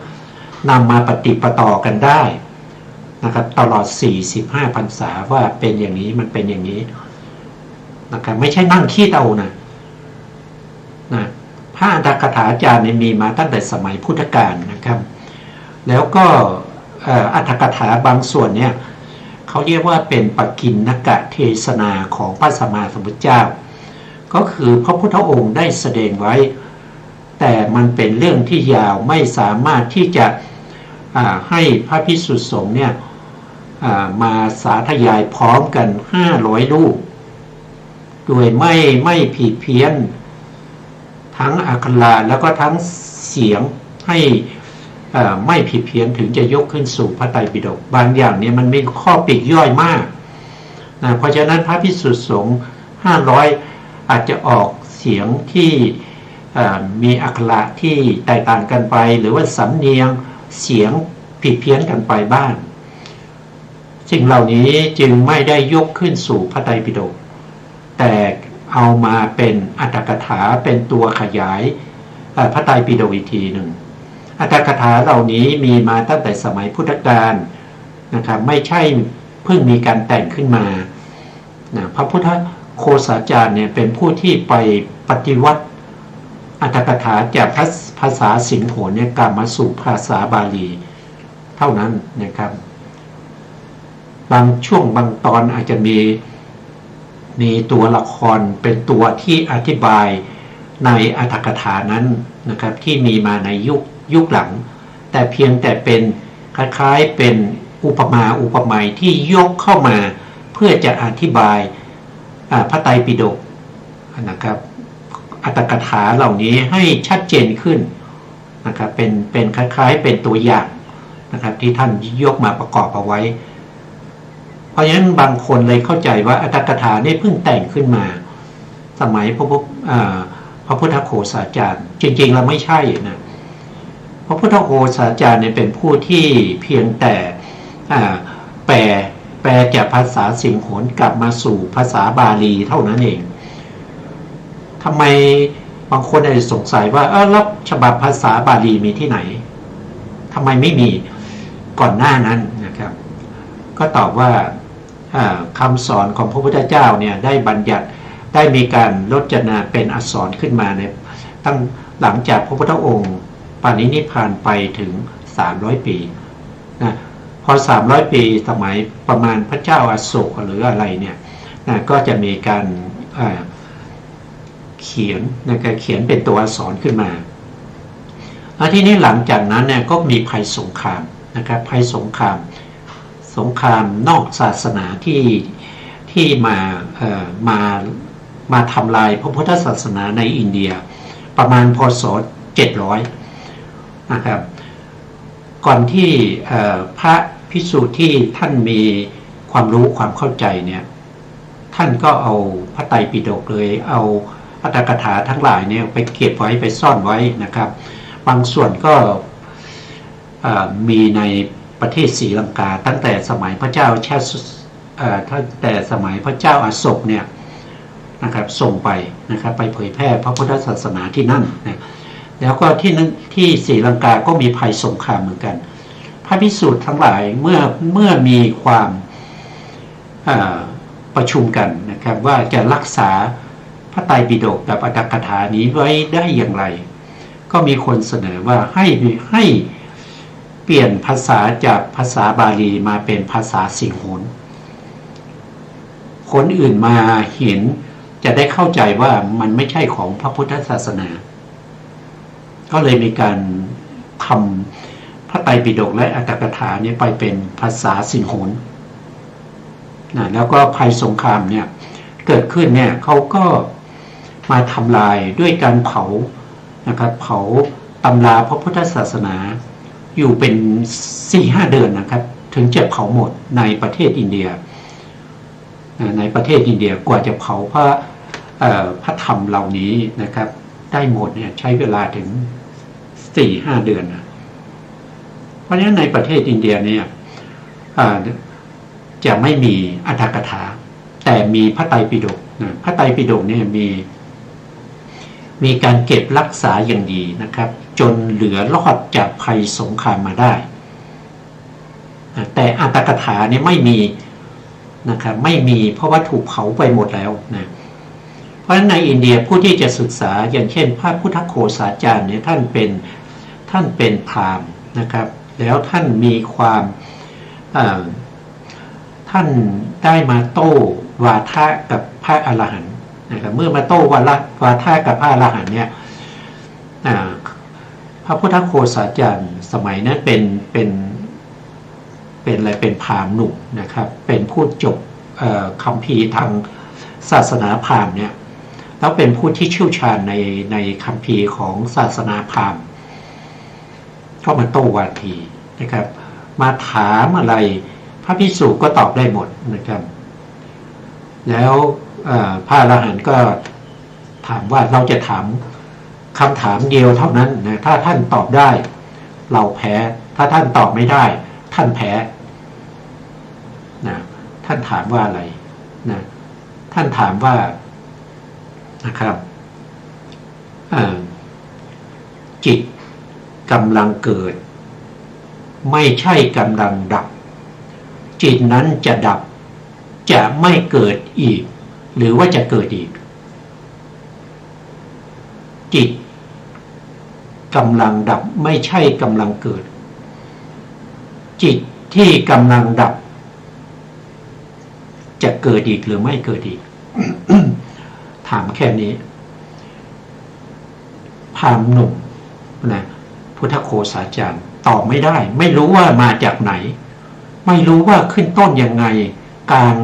นำมาปฏิปต่อกันได้นะครับตลอด45 พรรษาว่าเป็นอย่างนี้มันเป็นอย่างนี้นะครับไม่ใช่นั่งคิดเอานะพระอัตถกถาจารย์เนี่ยมีมาตั้งแต่สมัยพุทธกาลนะครับแล้วก็อัตถกถาบางส่วนเนี่ยเขาเรียกว่าเป็นปกิณณกเทศนาของพระสัมมาสัมพุทธเจ้า ก็คือพระพุทธองค์ได้แสดงไว้ แต่มันเป็นเรื่องที่ยาวไม่สามารถที่จะให้พระภิกษุสงฆ์เนี่ยมาสาธยายพร้อมกัน500รูปโดยไม่ผิดเพี้ยนทั้งอักขระแล้วก็ทั้งเสียงให้ไม่ผิดเพี้ยนถึงจะยกขึ้นสู่พระไตรปิฎกบางอย่างเนี่ยมันมีข้อปลีกย่อยมากนะเพราะฉะนั้นพระภิกษุสงฆ์500อาจจะออกเสียงที่มีอักขระที่แตกต่างกันไปหรือว่าสำเนียงเสียงผิดเพี้ยนกันไปบ้างสิ่งเหล่านี้จึงไม่ได้ยกขึ้นสู่พระไตรปิฎกแต่เอามาเป็นอัตถกถาเป็นตัวขยายพระไตรปิฎกอีกทีหนึ่งอัตถกถาเหล่านี้มีมาตั้งแต่สมัยพุทธกาลนะครับไม่ใช่เพิ่งมีการแต่งขึ้นมานะพระพุทธโฆษาจารย์เนี่ยเป็นผู้ที่ไปปฏิวัติอัตถกถาจากภาษาสิงห์โหนเนี่ยกลับมาสู่ภาษาบาลีเท่านั้นนะครับบางช่วงบางตอนอาจจะมีตัวละครเป็นตัวที่อธิบายในอัตถกถานั้นนะครับที่มีมาในยุคหลังแต่เพียงแต่เป็นคล้ายๆเป็นอุปมาอุปไมยที่ยกเข้ามาเพื่อจะอธิบายพระไตรปิฎกนะครับอัตถกถาเหล่านี้ให้ชัดเจนขึ้นนะครับเป็นคล้ายๆเป็นตัวอย่างนะครับที่ท่านยกมาประกอบเอาไว้เพราะฉะนั้นบางคนเลยเข้าใจว่าอัตถกถานี่เพิ่งแต่งขึ้นมาสมัยพระพุทธโฆษาจารย์จริงๆแล้วไม่ใช่นะพระพุทธโฆษาจารย์เนี่ยเป็นผู้ที่เพียงแต่แปลจากภาษาสิงห์โหนกลับมาสู่ภาษาบาลีเท่านั้นเองทำไมบางคนอาจจะสงสัยว่าแล้วฉบับภาษาบาลีมีที่ไหนทำไมไม่มีก่อนหน้านั้นนะครับก็ตอบว่าคำสอนของพระพุทธเจ้าเนี่ยได้บัญญัติได้มีการรจนาเป็นอักษรขึ้นมาในตั้งหลังจากพระพุทธองค์ปรินิพพานไปถึง300 ปีนะพอ300 ปีสมัยประมาณพระเจ้าอโศกหรืออะไรเนี่ยนะก็จะมีการเขียนเป็นตัวอักษรขึ้นมาแล้วที่นี้หลังจากนั้นเนี่ยก็มีภัยสงครามนะครับภัยสงครามนอกศาสนาที่มาทำลายพระพุทธศาสนาในอินเดียประมาณพศ700นะครับก่อนที่พระภิกษุที่ท่านมีความรู้ความเข้าใจเนี่ยท่านก็เอาพระไตรปิฎกเลยเอาอัตถกถาทั้งหลายเนี่ยไปเก็บไว้ไปซ่อนไว้นะครับบางส่วนก็มีในประเทศศรีลังกาตั้งแต่สมัยพระเจ้าตั้งแต่สมัยพระเจ้าอโศกเนี่ยนะครับส่งไปนะครับไปเผยแพร่พระพุทธศาสนาที่นั่นนะแล้วก็ที่ศรีลังกาก็มีภัยสงครามเหมือนกันพระภิกษุทั้งหลายเมื่อมีความประชุมกันนะครับว่าจะรักษาพระไตรปิฎกกับอัตถกถานี้ไว้ได้อย่างไรก็มีคนเสนอว่าให้เปลี่ยนภาษาจากภาษาบาลีมาเป็นภาษาสิงห์โหนคนอื่นมาเห็นจะได้เข้าใจว่ามันไม่ใช่ของพระพุทธศาสนาก็เลยมีการทำพระไตรปิฎกและอัตถกถานี้ไปเป็นภาษาสิงห์โหนนะแล้วก็ภัยสงครามเนี่ยเกิดขึ้นเนี่ยเขาก็มาทำลายด้วยการเผานะครับเผาตำราพระพุทธศาสนาอยู่เป็น 4-5 เดือนนะครับถึงจะเผาหมดในประเทศอินเดียกว่าจะเผาพระธรรมเหล่านี้นะครับได้หมดเนี่ยใช้เวลาถึง 4-5 เดือนนะเพราะฉะนั้นในประเทศอินเดียเนี่ยจะไม่มีอัตถกถาแต่มีพระไตรปิฎกนะพระไตรปิฎกเนี่ยมีการเก็บรักษาอย่างดีนะครับจนเหลือรอดจากภัยสงครามมาได้แต่อัตถกถาเนี่ยไม่มีนะครับไม่มีเพราะว่าถูกเผาไปหมดแล้วนะเพราะฉะนั้นในอินเดียผู้ที่จะศึกษาอย่างเช่นพระพุทธโฆษาจารย์เนี่ยท่านเป็นพราหมณ์นะครับแล้วท่านมีความท่านได้มาโต้วาทะกับพระอรหันต์ นะครับเมื่อมาโต้วาทะกับพระอรหันต์เนี่ยพระพุทธโฆษาจารย์สมัยนั้นเป็นอะไรเป็นพราหมณ์หนุ่มนะครับเป็นผู้จบคัมภีร์ทางศาสนาพราหมณ์เนี่ยแล้วเป็นผู้ที่เชี่ยวชาญในคัมภีร์ของศาสนาพราหมณ์ก็มาโต้วาทีนะครับมาถามอะไรพระภิกษุก็ตอบได้หมดนะครับแล้วพระอรหันต์ก็ถามว่าเราจะถามคำถามเดียวเท่านั้นนะถ้าท่านตอบได้เราแพ้ถ้าท่านตอบไม่ได้ท่านแพ้นะท่านถามว่าอะไรนะท่านถามว่านะครับจิตกำลังเกิดไม่ใช่กำลังดับจิตนั้นจะดับจะไม่เกิดอีกหรือว่าจะเกิดอีกจิตกำลังดับไม่ใช่กำลังเกิดจิตที่กำลังดับจะเกิดอีกหรือไม่เกิดอีก ถามแค่นี้พราหมณ์หนุ่มนะพุทธโฆษาจารย์ตอบไม่ได้ไม่รู้ว่ามาจากไหนไม่รู้ว่าขึ้นต้นยังไงกลาง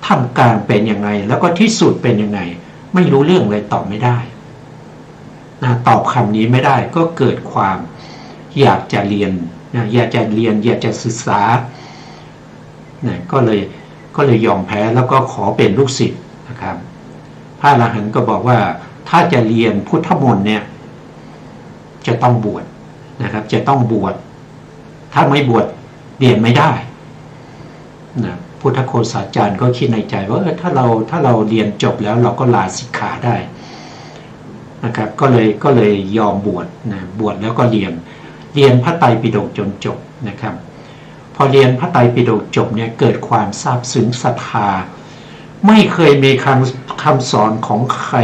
ท่ามกลางเป็นยังไงแล้วก็ที่สุดเป็นยังไงไม่รู้เรื่องเลยตอบไม่ได้นะตอบคำนี้ไม่ได้ก็เกิดความอยากจะเรียนนะอยากจะเรียนอยากจะศึกษานะก็เลยยอมแพ้แล้วก็ขอเป็นลูกศิษย์นะครับพระอรหันต์ก็บอกว่าถ้าจะเรียนพุทธมนต์เนี่ยจะต้องบวชนะครับจะต้องบวชถ้าไม่บวชเรียนไม่ได้นะพุทธโฆษาจารย์ก็คิดในใจว่าถ้าเราเรียนจบแล้วเราก็ลาสิกขาได้นะครับก็เลยยอมบวชนะบวชแล้วก็เรียนพระไตรปิฎกจนจบนะครับพอเรียนพระไตรปิฎกจบเนี่ยเกิดความซาบซึ้งศรัทธาไม่เคยมีคำสอนของใคร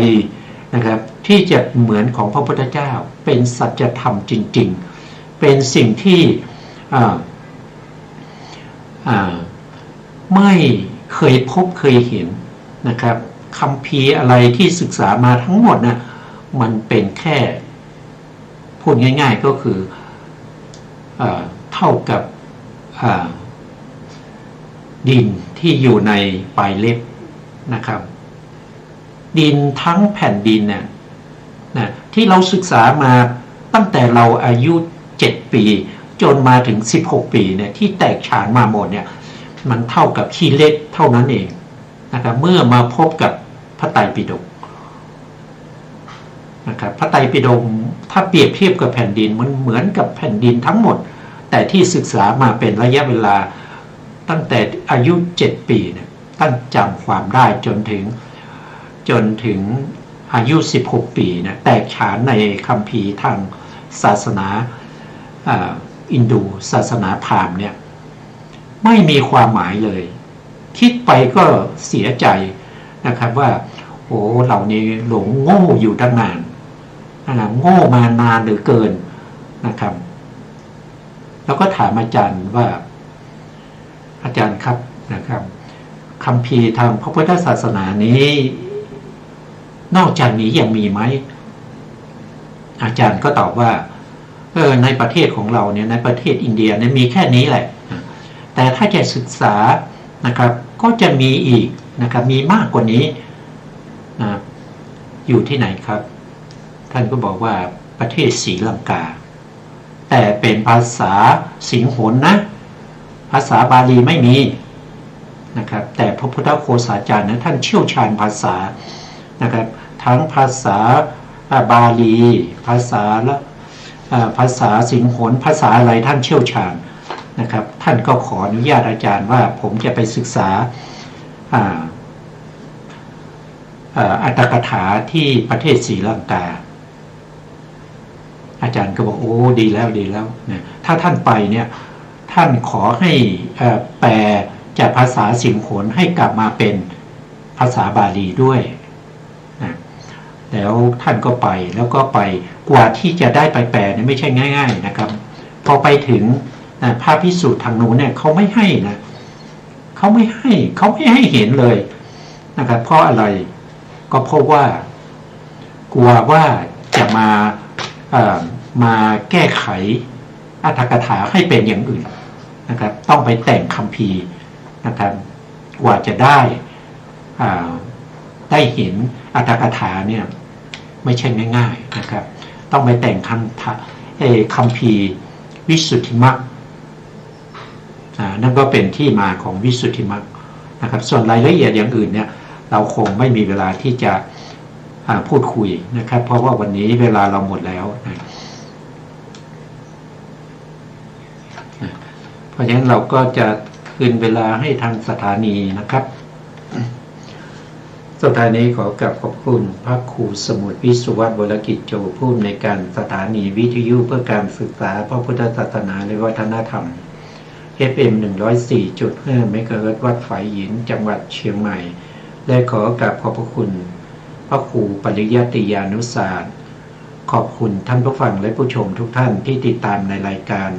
นะครับที่จะเหมือนของพระพุทธเจ้าเป็นสัจธรรมจริงๆเป็นสิ่งที่ไม่เคยพบเคยเห็นนะครับคัมภีร์อะไรที่ศึกษามาทั้งหมดนะมันเป็นแค่พูดง่ายๆก็คือเท่ากับดินที่อยู่ในปลายเล็บนะครับดินทั้งแผ่นดินเนี่ยนะที่เราศึกษามาตั้งแต่เราอายุ7ปีจนมาถึง16ปีเนี่ยที่แตกฉานมาหมดเนี่ยมันเท่ากับขี้เล็บเท่านั้นเองนะครับเมื่อมาพบกับพระไตรปิฎกนะครับพระไตรปิฎกถ้าเปรียบเทียบกับแผ่นดินมันเหมือนกับแผ่นดินทั้งหมดแต่ที่ศึกษามาเป็นระยะเวลาตั้งแต่อายุ7ปีเนี่ยตั้งจำความได้จนถึงอายุ16ปีนะแตกฉานในคัมภีร์ทางศาสนาอินดูศาสนาพราหมณ์เนี่ยไม่มีความหมายเลยคิดไปก็เสียใจนะครับว่าโอ้เหล่านี้หลงโง่อยู่ตั้งนานโง่มานานเหลือเกินนะครับแล้วก็ถามอาจารย์ว่าอาจารย์ครับนะครับคัมภีร์ทางพระพุทธศาสนานี้นอกจากนี้ยังมีไหมอาจารย์ก็ตอบว่าในประเทศของเราเนี่ยในประเทศอินเดียเนี่ยมีแค่นี้แหละแต่ถ้าจะศึกษานะครับก็จะมีอีกนะครับมีมากกว่านี้นะอยู่ที่ไหนครับท่านก็บอกว่าประเทศศรีลังกาแต่เป็นภาษาสิงหนนะภาษาบาลีไม่มีนะครับแต่พระพุทธโฆษาจารย์นะท่านเชี่ยวชาญภาษานะครับทั้งภาษาบาลีภาษาสิงหนภาษาอะไรท่านเชี่ยวชาญนะครับท่านก็ขออนุญาตอาจารย์ว่าผมจะไปศึกษาอัตถกถาที่ประเทศศรีลังกาอาจารย์ก็บอกโอ้ดีแล้วนะถ้าท่านไปเนี่ยท่านขอให้แปลจากภาษาสิงหนให้กลับมาเป็นภาษาบาลีด้วยนะแล้วท่านก็ไปแล้วก็ไปกว่าที่จะได้ไปแปลเนี่ยไม่ใช่ง่ายๆนะครับพอไปถึงพระภิกษุทางนู้นเนี่ยเขาไม่ให้นะเขาไม่ให้เห็นเลยนะครับเพราะอะไร ก็เพราะว่ากลัวว่าจะมาแก้ไขอรรถกถาให้เป็นอย่างอื่นนะครับต้องไปแต่งคัมภีร์นะครับกว่าจะได้เห็นอรรถกถาเนี่ยไม่ใช่ง่ายๆนะครับต้องไปแต่งคัมภีร์วิสุทธิมรรคนั่นก็เป็นที่มาของวิสุทธิมรรคนะครับส่วนรายละเอียดอย่างอื่นเนี่ยเราคงไม่มีเวลาที่จะพูดคุยนะครับเพราะว่าวันนี้เวลาเราหมดแล้วนะเพราะฉะนั้นเราก็จะคืนเวลาให้ทางสถานีนะครับสถานีขอกราบขอบคุณพระครูสมุทรวิสุวัฒน์วรกิจโจผู้อำนวยการสถานีวิทยุเพื่อการศึกษาพระพุทธศาสนาและวัฒนธรรม FM 104.5 เมกะเฮิรตซ์วัดฝายหยินจังหวัดเชียงใหม่และขอกราบขอบพระคุณพระครูปริยัติยานุศาสตร์ขอบคุณท่านผู้ฟังและผู้ชมทุกท่านที่ติดตามในรายการ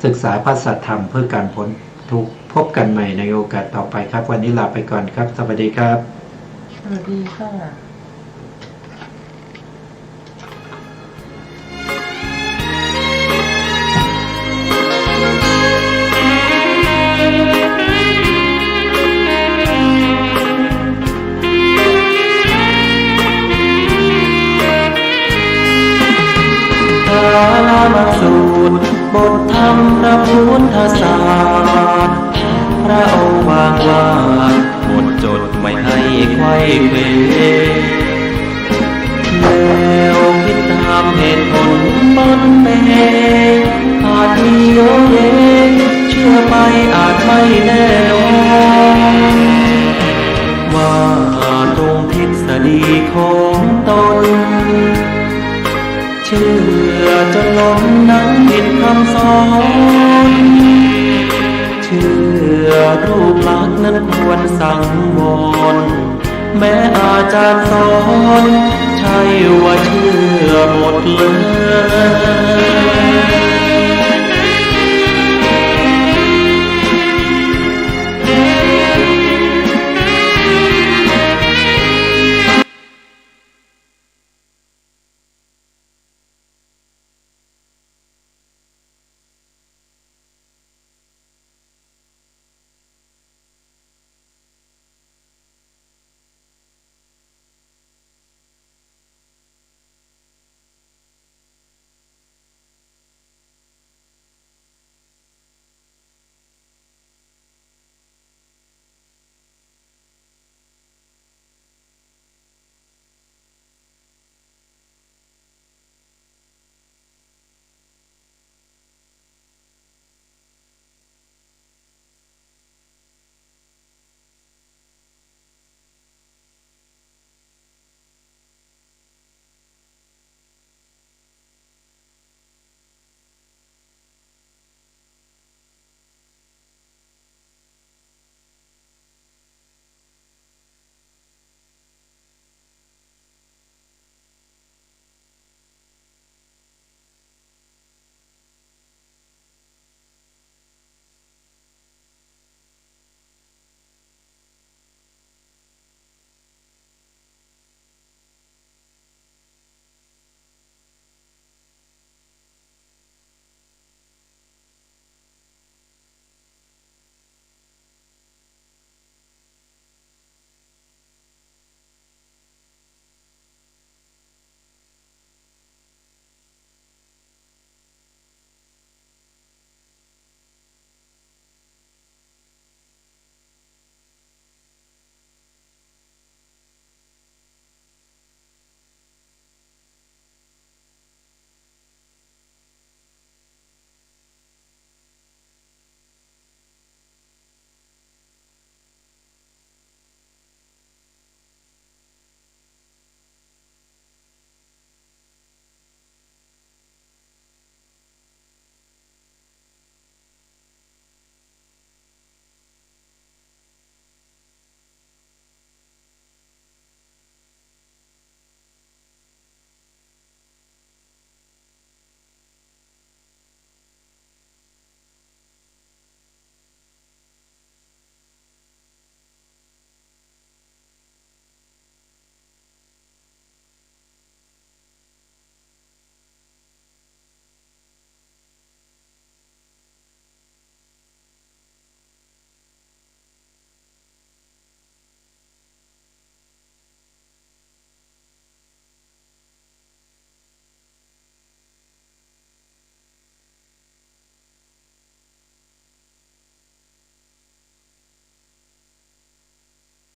ศึกษาพระสัทธรรมเพื่อการพ้นทุกข์พบกันใหม่ในโอกาสต่อไปครับวันนี้ลาไปก่อนครับสวัสดีครับสวัสดีค่ะมาสูตรบทธรรมพระพุทธศาสตร์พระองค์วางว่าหมดจดไม่ให้ไขว้เขวแล้วคิดตามเหตุผลบนเมฆอาจมีโยเยเชื่อไปอาจไม่แน่นอนว่าตรงทฤษฎีของตนเชื่อจนล้มนั่งผิดคำสอนเชื่อรูปลักษณ์นั้นควรสังวรแม้อาจารย์สอนใช่ว่าเชื่อหมดเลย